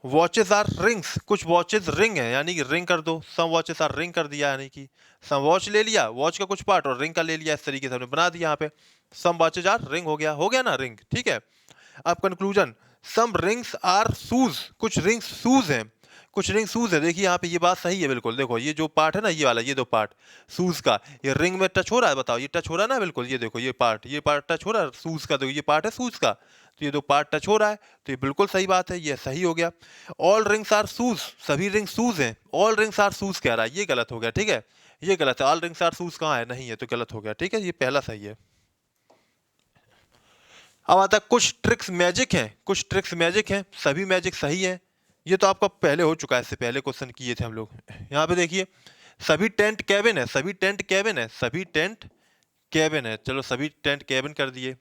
वॉचेस आर रिंग्स, कुछ वॉचेस रिंग है, यानी कि रिंग कर दो, सम वॉचेस आर रिंग कर दिया, यानी कि सम वॉच ले लिया, वॉच का कुछ पार्ट और रिंग का ले लिया, इस तरीके से हमने बना दिया यहाँ पे, सम वॉचेस आर रिंग हो गया ना रिंग, ठीक है। अब conclusion, some rings are shoes, कुछ रिंग्स शूज हैं, कुछ रिंग शूज है, देखिए यहाँ पे ये बात सही है बिल्कुल, देखो ये जो पार्ट है ना, ये वाला, ये दो पार्ट शूज का, ये रिंग में टच हो रहा है, बताओ ये टच हो रहा है ना, बिल्कुल, ये देखो ये पार्ट टच हो रहा है शूज का, देखो ये पार्ट है शूज का, तो ये दो पार्ट टच हो रहा है, तो ये बिल्कुल सही बात है, ये सही हो गया। ऑल रिंग्स आर शूज, सभी रिंग शूज हैं, ऑल रिंग्स आर शूज कह रहा है, ये गलत हो गया, ठीक है, ये गलत है, ऑल रिंग्स आर शूज कहाँ है, नहीं है, तो गलत हो गया, ठीक है, ये पहला सही है। अब आता है कुछ ट्रिक्स मैजिक हैं, कुछ ट्रिक्स मैजिक हैं, सभी मैजिक सही हैं, ये तो आपका पहले हो चुका है, इससे पहले क्वेश्चन किए थे हम लोग। यहाँ पे देखिए, सभी टेंट कैबिन है, सभी टेंट कैबिन है, सभी टेंट कैबिन है, चलो सभी टेंट कैबिन कर दिए।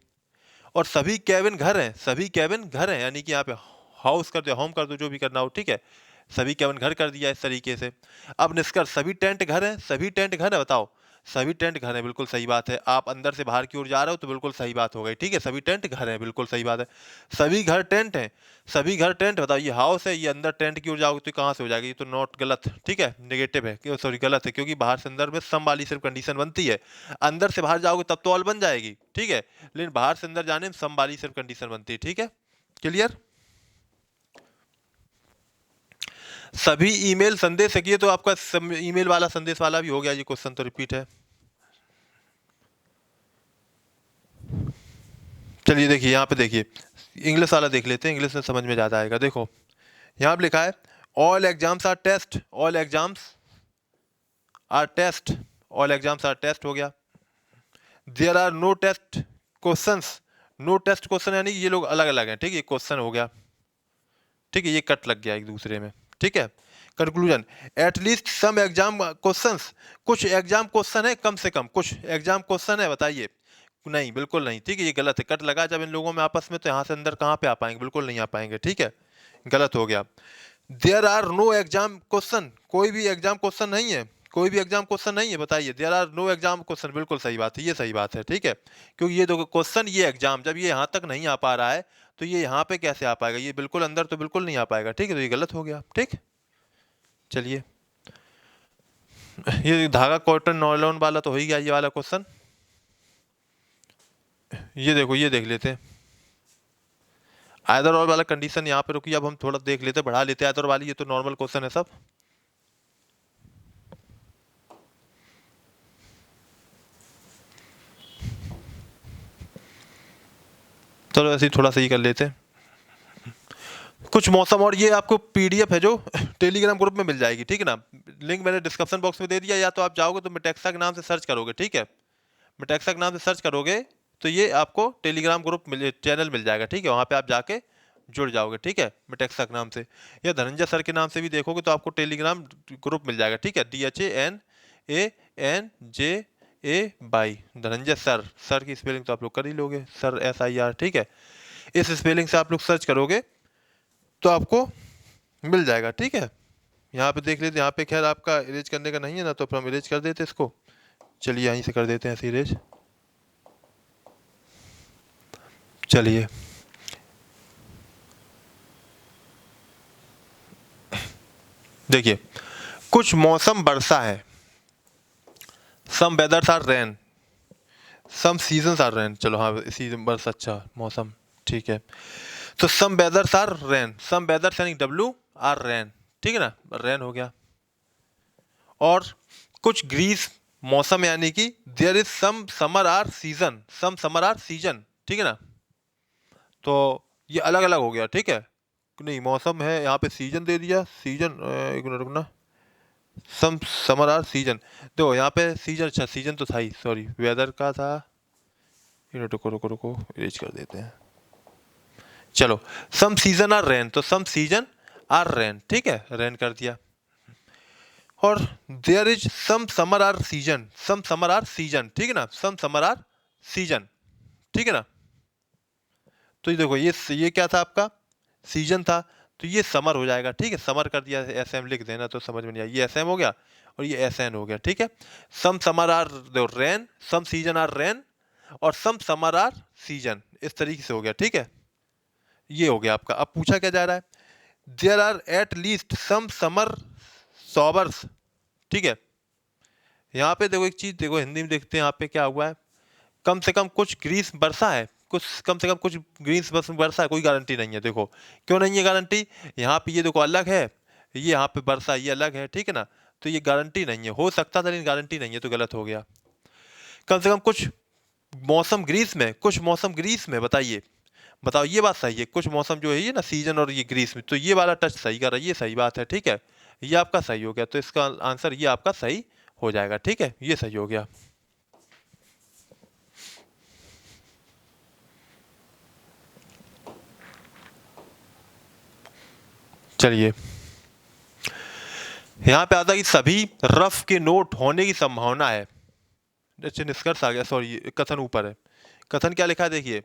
और सभी कैबिन घर हैं, सभी कैबिन घर हैं, यानी कि यहाँ पे हाउस कर दो, होम कर दो, जो भी करना हो, ठीक है, सभी कैबिन घर कर दिया इस तरीके से। अब निष्कर्ष, सभी टेंट घर हैं, सभी टेंट घर है, बताओ, सभी टेंट घर है, बिल्कुल सही बात है, आप अंदर से बाहर की ओर जा रहे हो तो बिल्कुल सही बात हो गई, ठीक है, सभी टेंट घर है, बिल्कुल सही बात है। सभी घर टेंट हैं, सभी घर टेंट, बताओ ये हाउस है, ये अंदर टेंट की ओर जाओगे तो कहाँ से हो जाएगी, ये तो नॉट गलत, ठीक है, नेगेटिव है, क्यों, सॉरी गलत है, क्योंकि बाहर से अंदर में सम वाली सिर्फ कंडीशन बनती है, अंदर से बाहर जाओगे तब तो ऑल बन जाएगी, ठीक है, लेकिन बाहर से अंदर जाने में सम वाली सिर्फ कंडीशन बनती है, ठीक है, क्लियर। सभी ईमेल संदेश है, ये तो आपका ईमेल वाला संदेश वाला भी हो गया, ये क्वेश्चन तो रिपीट है। चलिए देखिए, यहाँ पे देखिए, इंग्लिश वाला देख लेते हैं, इंग्लिश में समझ में ज़्यादा आएगा। देखो यहाँ पे लिखा है, all exams are test, all exams are test, all exams are test हो गया। There are no test questions, no test question, यानी कि ये लोग अलग अलग हैं, ठीक है, ये क्वेश्चन हो गया, ठीक है, ये कट लग गया एक दूसरे में, ठीक है। Conclusion, at least some exam questions, कुछ एग्जाम क्वेश्चन है, कम से कम कुछ एग्जाम क्वेश्चन है, बताइए, नहीं, बिल्कुल नहीं, ठीक है, ये गलत है, कट लगा जब इन लोगों में आपस में, तो यहाँ से अंदर कहाँ पे आ पाएंगे, बिल्कुल नहीं आ पाएंगे, ठीक है, गलत हो गया। There are no exam question, कोई भी एग्जाम क्वेश्चन नहीं है, कोई भी एग्जाम क्वेश्चन नहीं है, बताइए, there are no exam question, बिल्कुल सही बात है, ये सही बात है, ठीक है, क्योंकि ये दो क्वेश्चन, ये एग्जाम, जब ये यहाँ तक नहीं आ पा रहा है तो ये यहाँ पे कैसे आ पाएगा, ये बिल्कुल अंदर तो बिल्कुल नहीं आ पाएगा, ठीक है, तो ये गलत हो गया, ठीक। चलिए, ये धागा कॉटन नॉयलॉन वाला तो हो ही गया, ये वाला क्वेश्चन, ये देखो, ये देख लेते हैं, आइदर और वाला कंडीशन यहाँ पे रुकिए, अब हम थोड़ा देख लेते हैं, बढ़ा लेते हैं आइदर वाली, ये तो नॉर्मल क्वेश्चन है सब। चलो ऐसे ही थोड़ा सा ही कर लेते हैं कुछ मौसम। और ये आपको पीडीएफ है जो टेलीग्राम ग्रुप में मिल जाएगी, ठीक है ना। लिंक मैंने डिस्क्रिप्शन बॉक्स में दे दिया, या तो आप जाओगे तो मिटेक्सा के नाम से सर्च करोगे, ठीक है। मिटेक्सा के नाम से सर्च करोगे तो ये आपको टेलीग्राम ग्रुप चैनल मिल जाएगा, ठीक है। वहाँ पे आप जाके जुड़ जाओगे, ठीक है, मिटेक्सा के नाम से। या धनंजय सर के नाम से भी देखोगे तो आपको टेलीग्राम ग्रुप मिल जाएगा, ठीक है। DHANANJA धनंजय सर, सर की स्पेलिंग तो आप लोग कर ही लोगे, सर SIR, ठीक है। इस स्पेलिंग से आप लोग सर्च करोगे तो आपको मिल जाएगा, ठीक है। यहाँ पे देख लेते, यहाँ पे खैर आपका इरेज करने का नहीं है ना, तो फिर हम इरेज कर देते इसको। चलिए यहीं से कर देते हैं ऐसे इरेज। चलिए देखिए, कुछ मौसम वर्षा है, some weathers are rain, some seasons are rain. चलो हाँ, इसी वर्ष अच्छा मौसम, ठीक है। तो सम वेदर्स आर रेन, सम वेदर्स यानी WR रेन, ठीक है ना, रेन हो गया। और कुछ ग्रीस मौसम यानी कि there is some summer are season, some summer are season, ठीक है ना। तो ये अलग अलग हो गया, ठीक है। नहीं मौसम है, यहाँ पे सीजन दे दिया, सीजन, एक मिनट रुकना, सम समर आर सीजन। देखो यहाँ पे सीजन, अच्छा सीजन तो था ही, सॉरी वेदर का था। रुको रुको रुको, इरेज कर देते हैं। चलो, सम सीजन आर रेन, तो सम सीजन आर रेन, ठीक है, रेन कर दिया। और there is some summer are season, some summer are season, ठीक है ना, सम समर आर सीजन, ठीक है ना। तो ये देखो, ये क्या था आपका, सीजन था, तो ये समर हो जाएगा, ठीक है। समर कर दिया, SM लिख देना तो समझ में नहीं आया, ये SM हो गया और ये SN हो गया, ठीक है। Some summer are rain, some season are rain, और सम समर आर सीजन, इस तरीके से हो गया, ठीक है। ये हो गया आपका। अब पूछा क्या जा रहा है, there are at least some summer showers, ठीक है। यहाँ पे देखो एक चीज, देखो हिंदी में देखते हैं यहाँ पे क्या हुआ है, कम से कम कुछ ग्रीस वर्षा है, कुछ कम से कम कुछ ग्रीस वर्षा है, कोई गारंटी नहीं है। देखो क्यों नहीं है गारंटी, यहाँ पे ये देखो अलग है, ये यहाँ पे वर्षा ये अलग है, ठीक है ना। तो ये गारंटी नहीं है, हो सकता था लेकिन गारंटी नहीं है, तो गलत हो गया। कम से कम कुछ मौसम ग्रीस में, कुछ मौसम ग्रीस में, बताइए बताओ, ये बात सही है। कुछ मौसम जो है ये ना सीजन और ये ग्रीस में, तो ये वाला टच सही कर रहा है, ये सही बात है, ठीक है। ये आपका सही हो गया, तो इसका आंसर ये आपका सही हो जाएगा, ठीक है, ये सही हो गया। चलिए यहाँ पे आता है कि सभी रफ के नोट होने की संभावना है। अच्छा निष्कर्ष आ गया, सॉरी कथन ऊपर है। कथन क्या लिखा है देखिए,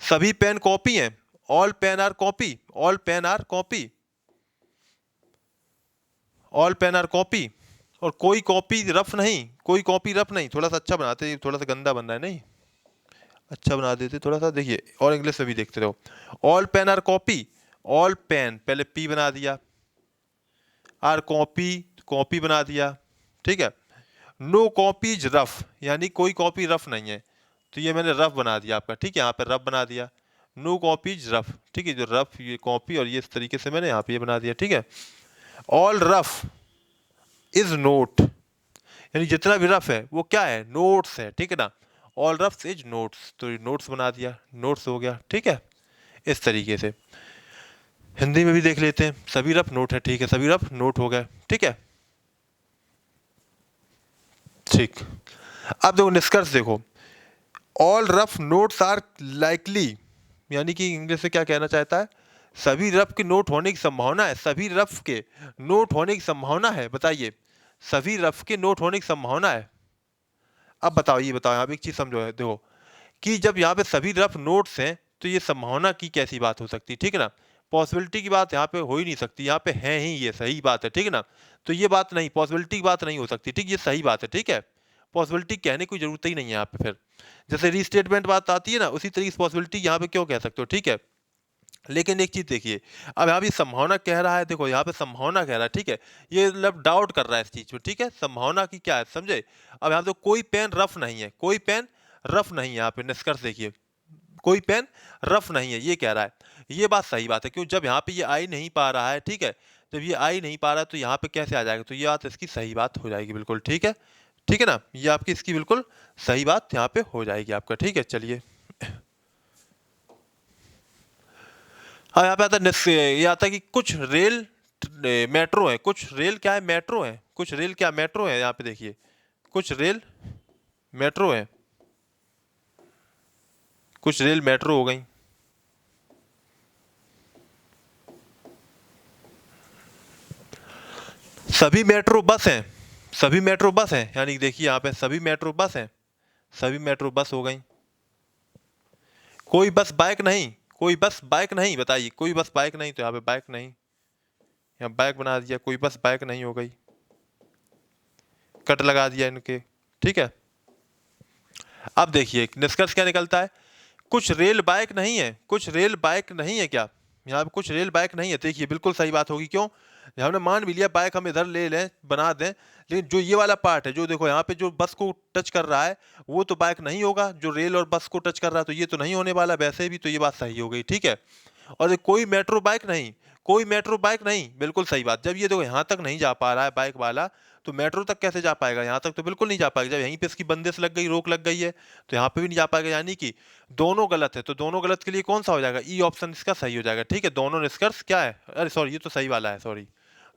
सभी पेन कॉपी हैं, all pen are copy, all pen are copy, all pen are copy, और कोई कॉपी रफ नहीं, कोई कॉपी रफ नहीं। थोड़ा सा अच्छा बनाते, थोड़ा सा गंदा बन रहा है, नहीं अच्छा बना देते थोड़ा सा। देखिए और इंग्लिश में भी देखते रहो, all pen are copy, all pen पहले P बना दिया, आर कॉपी कॉपी बना दिया, ठीक है। नो कॉपीज रफ, यानी कोई कॉपी रफ नहीं है, तो ये मैंने रफ बना दिया आपका, ठीक है, यहाँ पे रफ बना दिया। नो कॉपीज रफ, ठीक है, जो रफ ये कॉपी, और ये इस तरीके से मैंने यहाँ पे ये बना दिया, ठीक है। ऑल रफ इज नोट, यानी जितना भी रफ है वो क्या है, नोट्स है, ठीक है ना। ऑल रफ इज नोट्स, तो नोट्स बना दिया, नोट्स हो गया, ठीक है। इस तरीके से हिंदी में भी देख लेते हैं, सभी रफ नोट है, ठीक है, सभी रफ नोट हो गए, ठीक है, ठीक। अब देखो निष्कर्ष देखो, all rough notes are likely, यानी कि इंग्लिश से क्या कहना चाहता है, सभी रफ के नोट होने की संभावना है, सभी रफ के नोट होने की संभावना है, बताइए, सभी रफ के नोट होने की संभावना है। अब बताओ, ये बताओ यहाँ पे एक चीज समझो है, देखो कि जब यहाँ पे सभी रफ नोट्स हैं तो ये संभावना की कैसी बात हो सकती है, ठीक है ना। पॉसिबिलिटी की बात यहाँ पे हो ही नहीं सकती, यहाँ पे है ही, ये सही बात है, ठीक है ना। तो ये बात नहीं, पॉसिबिलिटी की बात नहीं हो सकती, ठीक, ये सही बात है, ठीक है। पॉसिबिलिटी कहने की जरूरत ही नहीं है यहाँ पे, फिर जैसे रीस्टेटमेंट बात आती है ना, उसी तरीके से पॉसिबिलिटी यहाँ पे क्यों कह सकते हो, ठीक है। लेकिन एक चीज देखिए, अब यहाँ भी संभावना कह रहा है, देखो यहाँ पे संभावना कह रहा है, ठीक है, ये मतलब डाउट कर रहा है इस चीज में, ठीक है, संभावना की क्या है समझे। अब यहाँ तो कोई पेन रफ नहीं है, कोई पेन रफ नहीं है, यहाँ पे निष्कर्ष देखिए, कोई पेन रफ नहीं है, ये कह रहा है। ये बात सही बात है, क्यों जब यहाँ पे ये आ ही नहीं पा रहा है, ठीक है? जब ये आ ही नहीं पा रहा है तो यहाँ पे कैसे आ जाएगा? तो ये बात इसकी सही बात हो जाएगी बिल्कुल, ठीक है? ठीक है ना? ये आपकी इसकी बिल्कुल सही बात यहाँ पे हो जाएगी आपका, ठीक है? चलिए। हाँ, यहाँ पे आता है ये आता है कि कुछ रेल मेट्रो है, कुछ रेल क्या है? मेट्रो है। कुछ रेल क्या मेट्रो है? यहाँ पे देखिए, कुछ रेल मेट्रो है, कुछ रेल मेट्रो हो गई। सभी मेट्रो बस हैं, सभी मेट्रो बस हैं, यानी देखिए यहाँ पे सभी मेट्रो बस हैं, सभी मेट्रो बस हो गई। कोई बस बाइक नहीं, कोई बस बाइक नहीं, बताइए कोई बस बाइक नहीं, तो यहाँ पे बाइक नहीं, यहाँ बाइक बना दिया, कोई बस बाइक नहीं हो गई, कट लगा दिया इनके, ठीक है। अब देखिए निष्कर्ष क्या निकलता है? कुछ रेल बाइक नहीं है, कुछ रेल बाइक नहीं है क्या? यहाँ पे कुछ रेल बाइक नहीं है, देखिए बिल्कुल सही बात होगी, क्यों? हमने मान भी लिया बाइक हम इधर ले लें, बना दें, लेकिन जो ये वाला पार्ट है, जो देखो यहाँ पे जो बस को टच कर रहा है, वो तो बाइक नहीं होगा, जो रेल और बस को टच कर रहा है तो ये तो नहीं होने वाला वैसे भी, तो ये बात सही हो गई, ठीक है। और ये कोई मेट्रो बाइक नहीं, कोई मेट्रो बाइक नहीं, बिल्कुल सही बात। जब ये देखो यहाँ तक नहीं जा पा रहा है बाइक वाला, तो मेट्रो तक कैसे जा पाएगा? यहाँ तक तो बिल्कुल नहीं जा पाएगा। जब यहीं पे इसकी बंदिश लग गई, रोक लग गई है, तो यहाँ पे भी नहीं जा पाएगा, यानी कि दोनों गलत है। तो दोनों गलत के लिए कौन सा हो जाएगा? ई ऑप्शन इसका सही हो जाएगा, ठीक है। दोनों निष्कर्ष क्या है? अरे सॉरी, ये तो सही वाला है, सॉरी।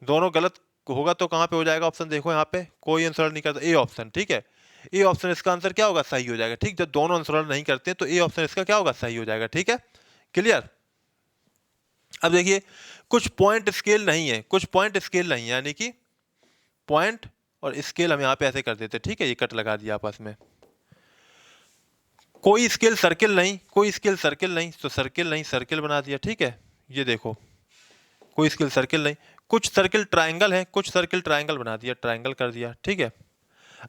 दोनों गलत होगा तो कहाँ पे हो जाएगा ऑप्शन? देखो यहाँ पे कोई आंसर नहीं करता, ए ऑप्शन, ठीक है। ए ऑप्शन इसका आंसर क्या होगा? सही हो जाएगा, ठीक। जब दोनों आंसर नहीं करते तो ए ऑप्शन इसका क्या होगा? सही हो जाएगा, ठीक है। क्लियर? अब देखिए कुछ पॉइंट स्केल नहीं है, कुछ पॉइंट स्केल नहीं है, यानी कि पॉइंट और स्केल हम यहाँ पे ऐसे कर देते, ठीक है। ये कट लगा दिया आपस में। कोई स्केल सर्किल नहीं, कोई स्केल सर्किल नहीं, तो सर्किल नहीं, सर्किल बना दिया, ठीक है। ये देखो कोई स्केल सर्किल नहीं, कुछ सर्किल ट्रायंगल है, कुछ सर्किल ट्रायंगल बना दिया, ट्रायंगल कर दिया, ठीक है।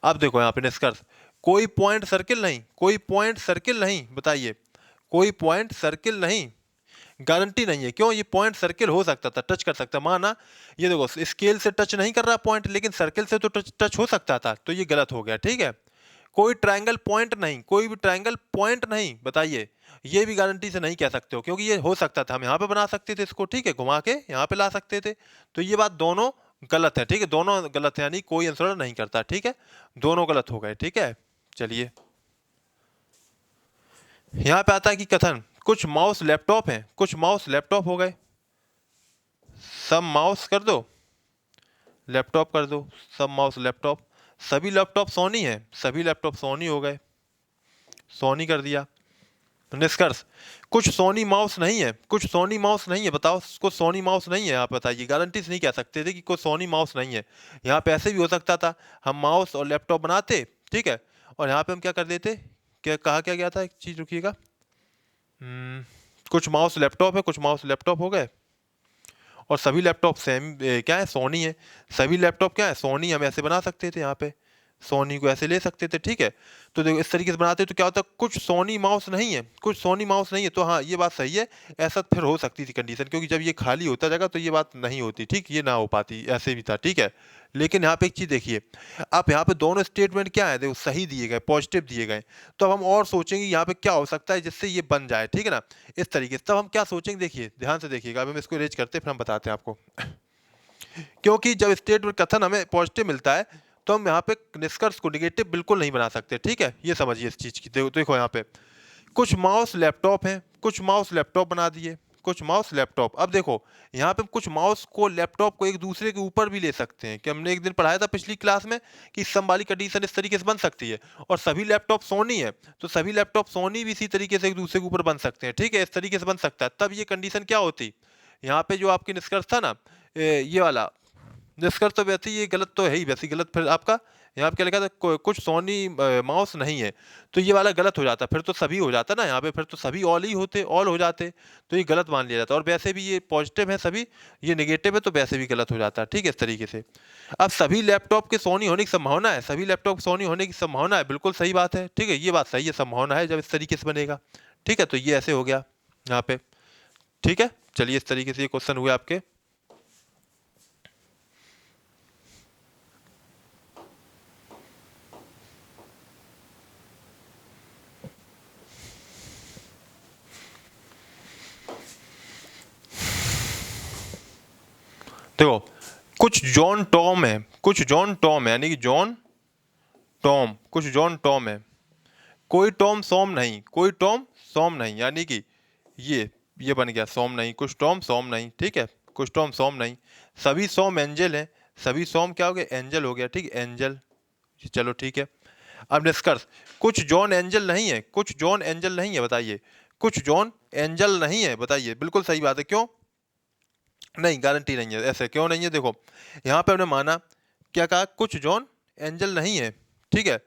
अब देखो यहाँ पे निष्कर्ष, कोई पॉइंट सर्किल नहीं, कोई पॉइंट सर्किल नहीं, बताइए कोई पॉइंट सर्किल नहीं, गारंटी नहीं है, क्यों? ये पॉइंट सर्किल हो सकता था, टच कर सकता, माना ये देखो स्केल से टच नहीं कर रहा पॉइंट, लेकिन सर्किल से तो टच हो सकता था, तो ये गलत हो गया, ठीक है। कोई ट्रायंगल पॉइंट नहीं, कोई भी ट्रायंगल पॉइंट नहीं, बताइए ये भी गारंटी से नहीं कह सकते हो, क्योंकि ये हो सकता था, हम यहाँ पे बना सकते थे इसको, ठीक है, घुमा के यहाँ पे ला सकते थे। तो ये बात दोनों गलत है, ठीक है, दोनों गलत है, यानी कोई आंसर नहीं करता, ठीक है। दोनों गलत हो गए, ठीक है। चलिए यहाँ पे आता है कि कथन, कुछ माउस लैपटॉप हैं, कुछ माउस लैपटॉप हो गए, सब माउस कर दो, लैपटॉप कर दो, सब माउस लैपटॉप, सभी लैपटॉप सोनी है, सभी लैपटॉप सोनी हो गए, सोनी कर दिया। निष्कर्ष, कुछ सोनी माउस नहीं है, कुछ सोनी माउस नहीं है, बताओ कुछ सोनी माउस नहीं है, आप बताइए, गारंटी से नहीं कह सकते थे कि कोई सोनी माउस नहीं है। यहाँ पे ऐसे भी हो सकता था, हम माउस और लैपटॉप बनाते, ठीक है, और यहाँ पे हम क्या कर देते, क्या कहा क्या गया था, एक चीज रुकिएगा। कुछ माउस लैपटॉप है, कुछ माउस लैपटॉप हो गए, और सभी लैपटॉप सेम क्या है? सोनी है। सभी लैपटॉप क्या है? सोनी। हम ऐसे बना सकते थे, यहाँ पे सोनी को ऐसे ले सकते थे, ठीक है। तो देखो इस तरीके से बनाते तो क्या होता है, कुछ सोनी माउस नहीं है, कुछ सोनी माउस नहीं है, तो हाँ ये बात सही है। ऐसा फिर हो सकती थी कंडीशन, क्योंकि जब ये खाली होता जगह तो ये बात नहीं होती, ठीक, ये ना हो पाती, ऐसे भी था, ठीक है। लेकिन यहाँ पे एक चीज देखिए, आप यहाँ पे दोनों स्टेटमेंट क्या है, देखो सही दिए गए, पॉजिटिव दिए गए, तो अब हम और सोचेंगे यहाँ पे क्या हो सकता है जिससे ये बन जाए, ठीक है ना, इस तरीके से। तब हम क्या सोचेंगे, देखिए ध्यान से देखिएगा, अब हम इसको अरेंज करते हैं फिर हम बताते हैं आपको। क्योंकि जब स्टेटमेंट कथन हमें पॉजिटिव मिलता है तो हम यहाँ पे निष्कर्ष को निगेटिव बिल्कुल नहीं बना सकते, ठीक है। ये समझिए इस चीज की, देखो यहाँ पे कुछ माउस लैपटॉप हैं, कुछ माउस लैपटॉप बना दिए, कुछ माउस लैपटॉप। अब देखो यहाँ पे कुछ माउस को लैपटॉप को एक दूसरे के ऊपर भी ले सकते हैं, कि हमने एक दिन पढ़ाया था पिछली क्लास में कि सम वाली कंडीशन इस तरीके से बन सकती है। और सभी लैपटॉप सोनी है, तो सभी लैपटॉप सोनी भी इसी तरीके से एक दूसरे के ऊपर बन सकते हैं, ठीक है, इस तरीके से बन सकता है। तब ये कंडीशन क्या होती, यहाँ पे जो आपकी निष्कर्ष था ना, ये वाला निष्कर्ष, तो वैसे ये गलत तो है ही, वैसे ही गलत। फिर आपका यहाँ पे क्या लिखा था, कुछ सोनी माउस नहीं है, तो ये वाला गलत हो जाता, फिर तो सभी हो जाता ना यहाँ पे, फिर तो सभी ऑल ही होते, ऑल हो जाते, तो ये गलत मान लिया जाता। और वैसे भी ये पॉजिटिव है सभी, ये नेगेटिव है, तो वैसे भी गलत हो जाता है, ठीक है, इस तरीके से। अब सभी लैपटॉप के सोनी होने की संभावना है, सभी लैपटॉप सोनी होने की संभावना है, बिल्कुल सही बात है, ठीक है, ये बात सही है, संभावना है जब इस तरीके से बनेगा, ठीक है। तो ये ऐसे हो गया यहाँ पे, ठीक है। चलिए इस तरीके से ये क्वेश्चन हुए आपके। देखो कुछ जॉन टॉम है, कुछ जॉन टॉम है, यानी कि जॉन टॉम, कुछ जॉन टॉम है, कोई टॉम सॉम नहीं, कोई टॉम सॉम नहीं, यानी कि ये बन गया सॉम नहीं, कुछ टॉम सॉम नहीं, ठीक है, कुछ टॉम सॉम नहीं, सभी सॉम एंजल हैं, सभी सॉम क्या हो गया, एंजल हो गया, ठीक है, एंजल। चलो ठीक है। अब निष्कर्ष, कुछ जॉन एंजल नहीं है, कुछ जॉन एंजल नहीं है, बताइए, कुछ जॉन एंजल नहीं है, बताइए, बिल्कुल सही बात है, क्यों नहीं, गारंटी नहीं है, ऐसे क्यों नहीं है, देखो यहाँ पे हमने माना, क्या कहा, कुछ जॉन एंजल नहीं है, ठीक है।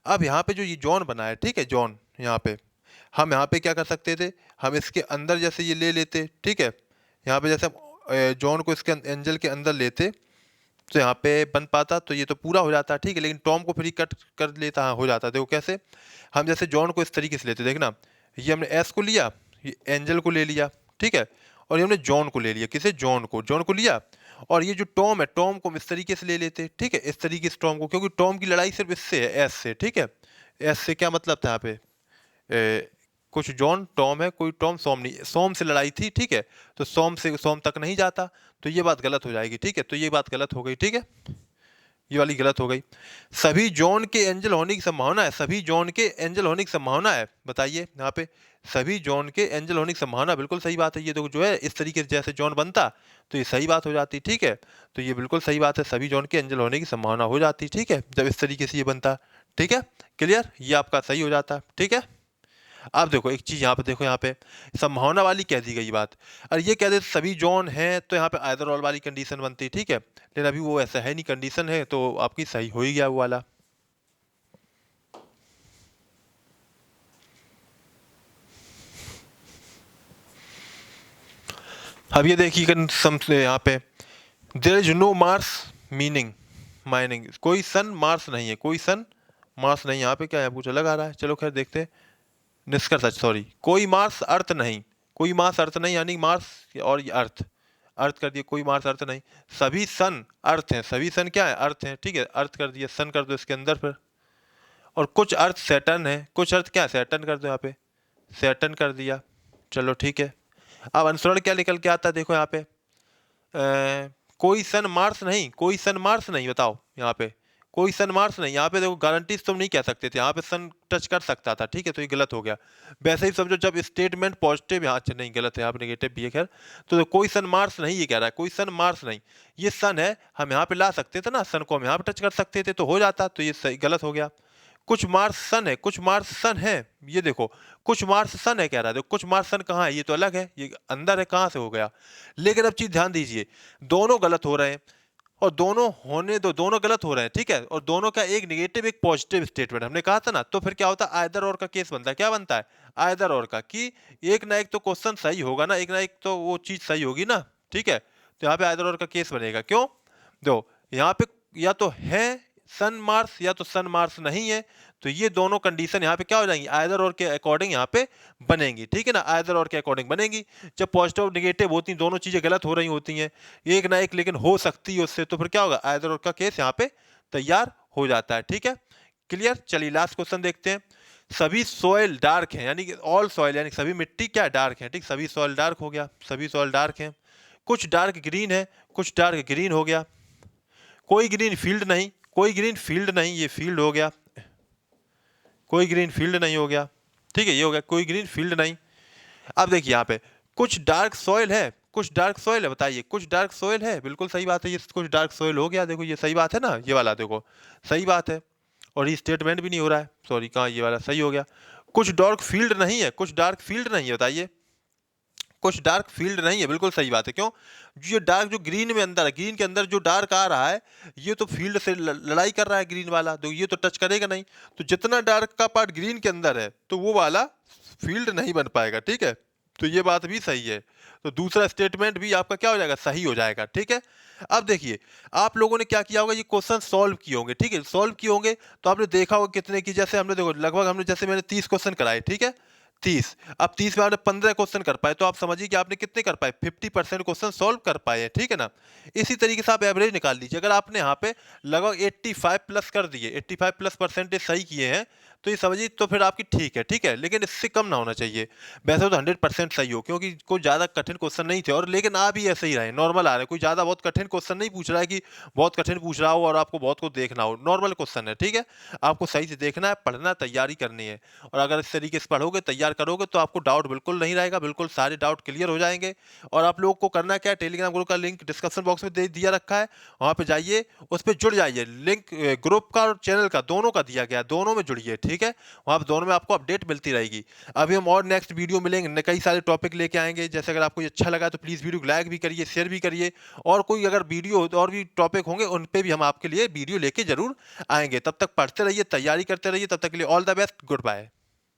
अब यहाँ पे जो ये जॉन बना है, ठीक है, जॉन, यहाँ पे हम यहाँ पे क्या कर सकते थे, हम इसके अंदर जैसे ये ले लेते, ठीक है, यहाँ पे जैसे हम जॉन को इसके एंजल के अंदर लेते तो यहाँ पे बन पाता, तो ये तो पूरा हो जाता, ठीक है, लेकिन टॉम को फिर कट कर लेता, हाँ हो जाता। देखो कैसे, हम जैसे जॉन को इस तरीके से लेते, देखना, ये हमने एस को लिया, ये एंजल को ले लिया, ठीक है, और ये हमने जॉन को ले लिया, किसे, जॉन को लिया, और ये जो टॉम है, टॉम को हम इस तरीके से ले लेते, ठीक है, इस तरीके से टॉम को, क्योंकि टॉम की लड़ाई सिर्फ इससे है, एस से, ठीक है, एस से क्या मतलब था यहाँ पे, कुछ जॉन टॉम है, कोई टॉम सॉम नहीं, सॉम से लड़ाई थी, ठीक है, तो सॉम से सॉम तक नहीं जाता, तो ये बात गलत हो जाएगी, ठीक है, तो ये बात गलत हो गई, ठीक है, ये वाली गलत हो गई। सभी जॉन के एंजल होने की संभावना है, सभी जॉन के एंजल होने की संभावना है, बताइए यहाँ पे, सभी जॉन के एंजल होने की संभावना, बिल्कुल सही बात है, ये तो जो है इस तरीके से जैसे जॉन बनता तो ये सही बात हो जाती, ठीक है, तो ये बिल्कुल सही बात है, सभी जॉन के एंजल होने की संभावना हो जाती, ठीक है, जब इस तरीके से ये बनता, ठीक है, क्लियर, ये आपका सही हो जाता, ठीक है। अब देखो एक चीज यहाँ पे देखो, यहाँ पे संभावना वाली कह दी गई बात, और ये कह दे सभी जॉन हैं तो यहाँ पे आइदर ऑल वाली कंडीशन बनती, ठीक है, लेकिन अभी वो ऐसा है नहीं, कंडीशन है तो आपकी सही हो ही गया वो वाला। अब ये देखिए यहाँ पे, there is no Mars meaning mining, कोई सन मार्स नहीं है, कोई सन मार्स नहीं, यहाँ पे क्या है कुछ अलग आ रहा है, चलो खैर देखते हैं। निष्कर्ष, सॉरी, कोई मार्स अर्थ नहीं, कोई मार्स अर्थ नहीं, यानी मार्स और ये अर्थ, अर्थ कर दिया, कोई मार्स अर्थ नहीं, सभी सन अर्थ हैं, सभी सन क्या है, अर्थ हैं, ठीक है, अर्थ कर दिया, सन कर दो इसके अंदर फिर, और कुछ अर्थ सैटर्न है, कुछ अर्थ क्या है, सैटर्न कर दो यहाँ पे, सैटर्न कर दिया, चलो ठीक है। अब अनुसरण क्या निकल के आता है, देखो यहाँ पे कोई सन मार्स नहीं, कोई सन मार्स नहीं, बताओ यहाँ पे कोई सन मार्स नहीं, यहाँ पे देखो गारंटीज तुम नहीं कह सकते थे, यहाँ पे सन टच कर सकता था, ठीक है, तो ये गलत हो गया। वैसे ही समझो जब स्टेटमेंट पॉजिटिव, यहाँ अच्छा नहीं गलत है, यहाँ पे नेगेटिव भी है, खैर तो कोई सन मार्स नहीं, ये कह रहा है कोई सन मार्स नहीं, ये सन है, हम यहाँ पे ला सकते थे ना, सन को हम यहाँ पे टच कर सकते थे तो हो जाता, तो ये सही गलत हो गया। कुछ मार्स सन है, कुछ मार्स सन है, ये देखो कुछ मार्स सन है कह रहा है, देखो कुछ मार्स सन कहाँ है, ये तो अलग है, ये अंदर है, कहाँ से हो गया। लेकिन अब चीज ध्यान दीजिए, दोनों गलत हो रहे हैं, और दोनों होने दो, दोनों गलत हो रहे हैं, ठीक है, और दोनों का एक नेगेटिव एक पॉजिटिव स्टेटमेंट हमने कहा था ना, तो फिर क्या होता है, आइदर और का केस बनता है, क्या बनता है, आइदर और का, कि एक ना एक तो क्वेश्चन सही होगा ना, एक ना एक तो वो चीज सही होगी ना, ठीक है, तो यहाँ पे आइदर और का केस बनेगा, क्यों, दो यहाँ पे या तो है सन मार्स या तो सन मार्स नहीं है, तो ये दोनों कंडीशन यहाँ पे क्या हो जाएंगी, आइदर और के अकॉर्डिंग यहाँ पे बनेंगी, ठीक है ना, आइदर और के अकॉर्डिंग बनेंगी। जब पॉजिटिव और नेगेटिव होती हैं, दोनों चीजें गलत हो रही होती हैं, एक ना एक लेकिन हो सकती है उससे, तो फिर क्या होगा, आइदर और का केस यहाँ पे तैयार हो जाता है, ठीक है, क्लियर। चलिए लास्ट क्वेश्चन देखते हैं। सभी सॉइल डार्क है, यानी कि ऑल सॉइल, यानी सभी मिट्टी क्या डार्क है, ठीक, सभी सॉइल डार्क हो गया, सभी सॉइल डार्क है, कुछ डार्क ग्रीन है, कुछ डार्क ग्रीन हो गया, कोई ग्रीन फील्ड नहीं, कोई ग्रीन फील्ड नहीं, ये फील्ड हो गया, कोई ग्रीन फील्ड नहीं हो गया, ठीक है, ये हो गया कोई ग्रीन फील्ड नहीं। अब देखिए यहाँ पे कुछ डार्क सॉइल है, कुछ डार्क सॉइल है, बताइए कुछ डार्क सॉइल है, बिल्कुल सही बात है, ये कुछ डार्क सॉइल हो गया, देखो ये सही बात है ना, ये वाला देखो सही बात है, और ये स्टेटमेंट भी नहीं हो रहा है, सॉरी कहाँ, ये वाला सही हो गया। कुछ डार्क फील्ड नहीं है, कुछ डार्क फील्ड नहीं है, बताइए कुछ डार्क फील्ड नहीं है, बिल्कुल सही बात है, क्यों, ये डार्क जो ग्रीन में अंदर है, ग्रीन के अंदर जो डार्क आ रहा है, ये तो फील्ड से लड़ाई कर रहा है ग्रीन वाला, तो ये तो टच करेगा नहीं, तो जितना डार्क का पार्ट ग्रीन के अंदर है तो वो वाला फील्ड नहीं बन पाएगा, ठीक है, तो ये बात भी सही है, तो दूसरा स्टेटमेंट भी आपका क्या हो जाएगा, सही हो जाएगा, ठीक है। अब देखिए आप लोगों ने क्या किया होगा, ये क्वेश्चन सॉल्व किए होंगे, ठीक है, सॉल्व किए होंगे तो आपने देखा होगा कितने की, जैसे हमने देखो लगभग हमने जैसे मैंने 30 क्वेश्चन कराए, ठीक है, 30, अब 30 में आपने 15 क्वेश्चन कर पाए, तो आप समझिए कि आपने कितने कर पाए, 50% क्वेश्चन सॉल्व कर पाए हैं, ठीक है ना। इसी तरीके से आप एवरेज निकाल लीजिए, अगर आपने यहाँ पे लगभग 85 प्लस कर दिए, 85 प्लस परसेंटेज सही किए हैं, तो ये समझिए तो फिर आपकी ठीक है, लेकिन इससे कम ना होना चाहिए। वैसे तो 100% सही हो, क्योंकि कोई ज़्यादा कठिन क्वेश्चन नहीं थे, और लेकिन आ भी ऐसे ही रहे, नॉर्मल आ रहे हैं। कोई ज़्यादा बहुत कठिन क्वेश्चन नहीं पूछ रहा है कि बहुत कठिन पूछ रहा हो और आपको बहुत कुछ देखना हो, नॉर्मल क्वेश्चन है, ठीक है? आपको सही से देखना है, पढ़ना है, तैयारी करनी है, और अगर इस तरीके से पढ़ोगे, तैयार करोगे, तो आपको डाउट बिल्कुल नहीं रहेगा, बिल्कुल सारे डाउट क्लियर हो जाएँगे। और आप लोगों को करना क्या है, टेलीग्राम ग्रुप का लिंक डिस्क्रिप्शन बॉक्स में दे दिया रखा है, वहाँ पे जाइए, उस पे जुड़ जाइए। लिंक ग्रुप का और चैनल का दोनों का दिया गया है, दोनों में जुड़िए, ठीक है? वहाँ पे दोनों में आपको अपडेट मिलती रहेगी। अभी हम और नेक्स्ट वीडियो मिलेंगे, कई सारे टॉपिक लेके आएँगे। जैसे अगर आपको ये अच्छा लगा तो प्लीज़ वीडियो को लाइक भी करिए, शेयर भी करिए, और कोई अगर वीडियो और भी टॉपिक होंगे, उन पे भी हम आपके लिए वीडियो लेके ज़रूर आएँगे। तब तक पढ़ते रहिए, तैयारी करते रहिए, तब तक के लिए all the best, good bye.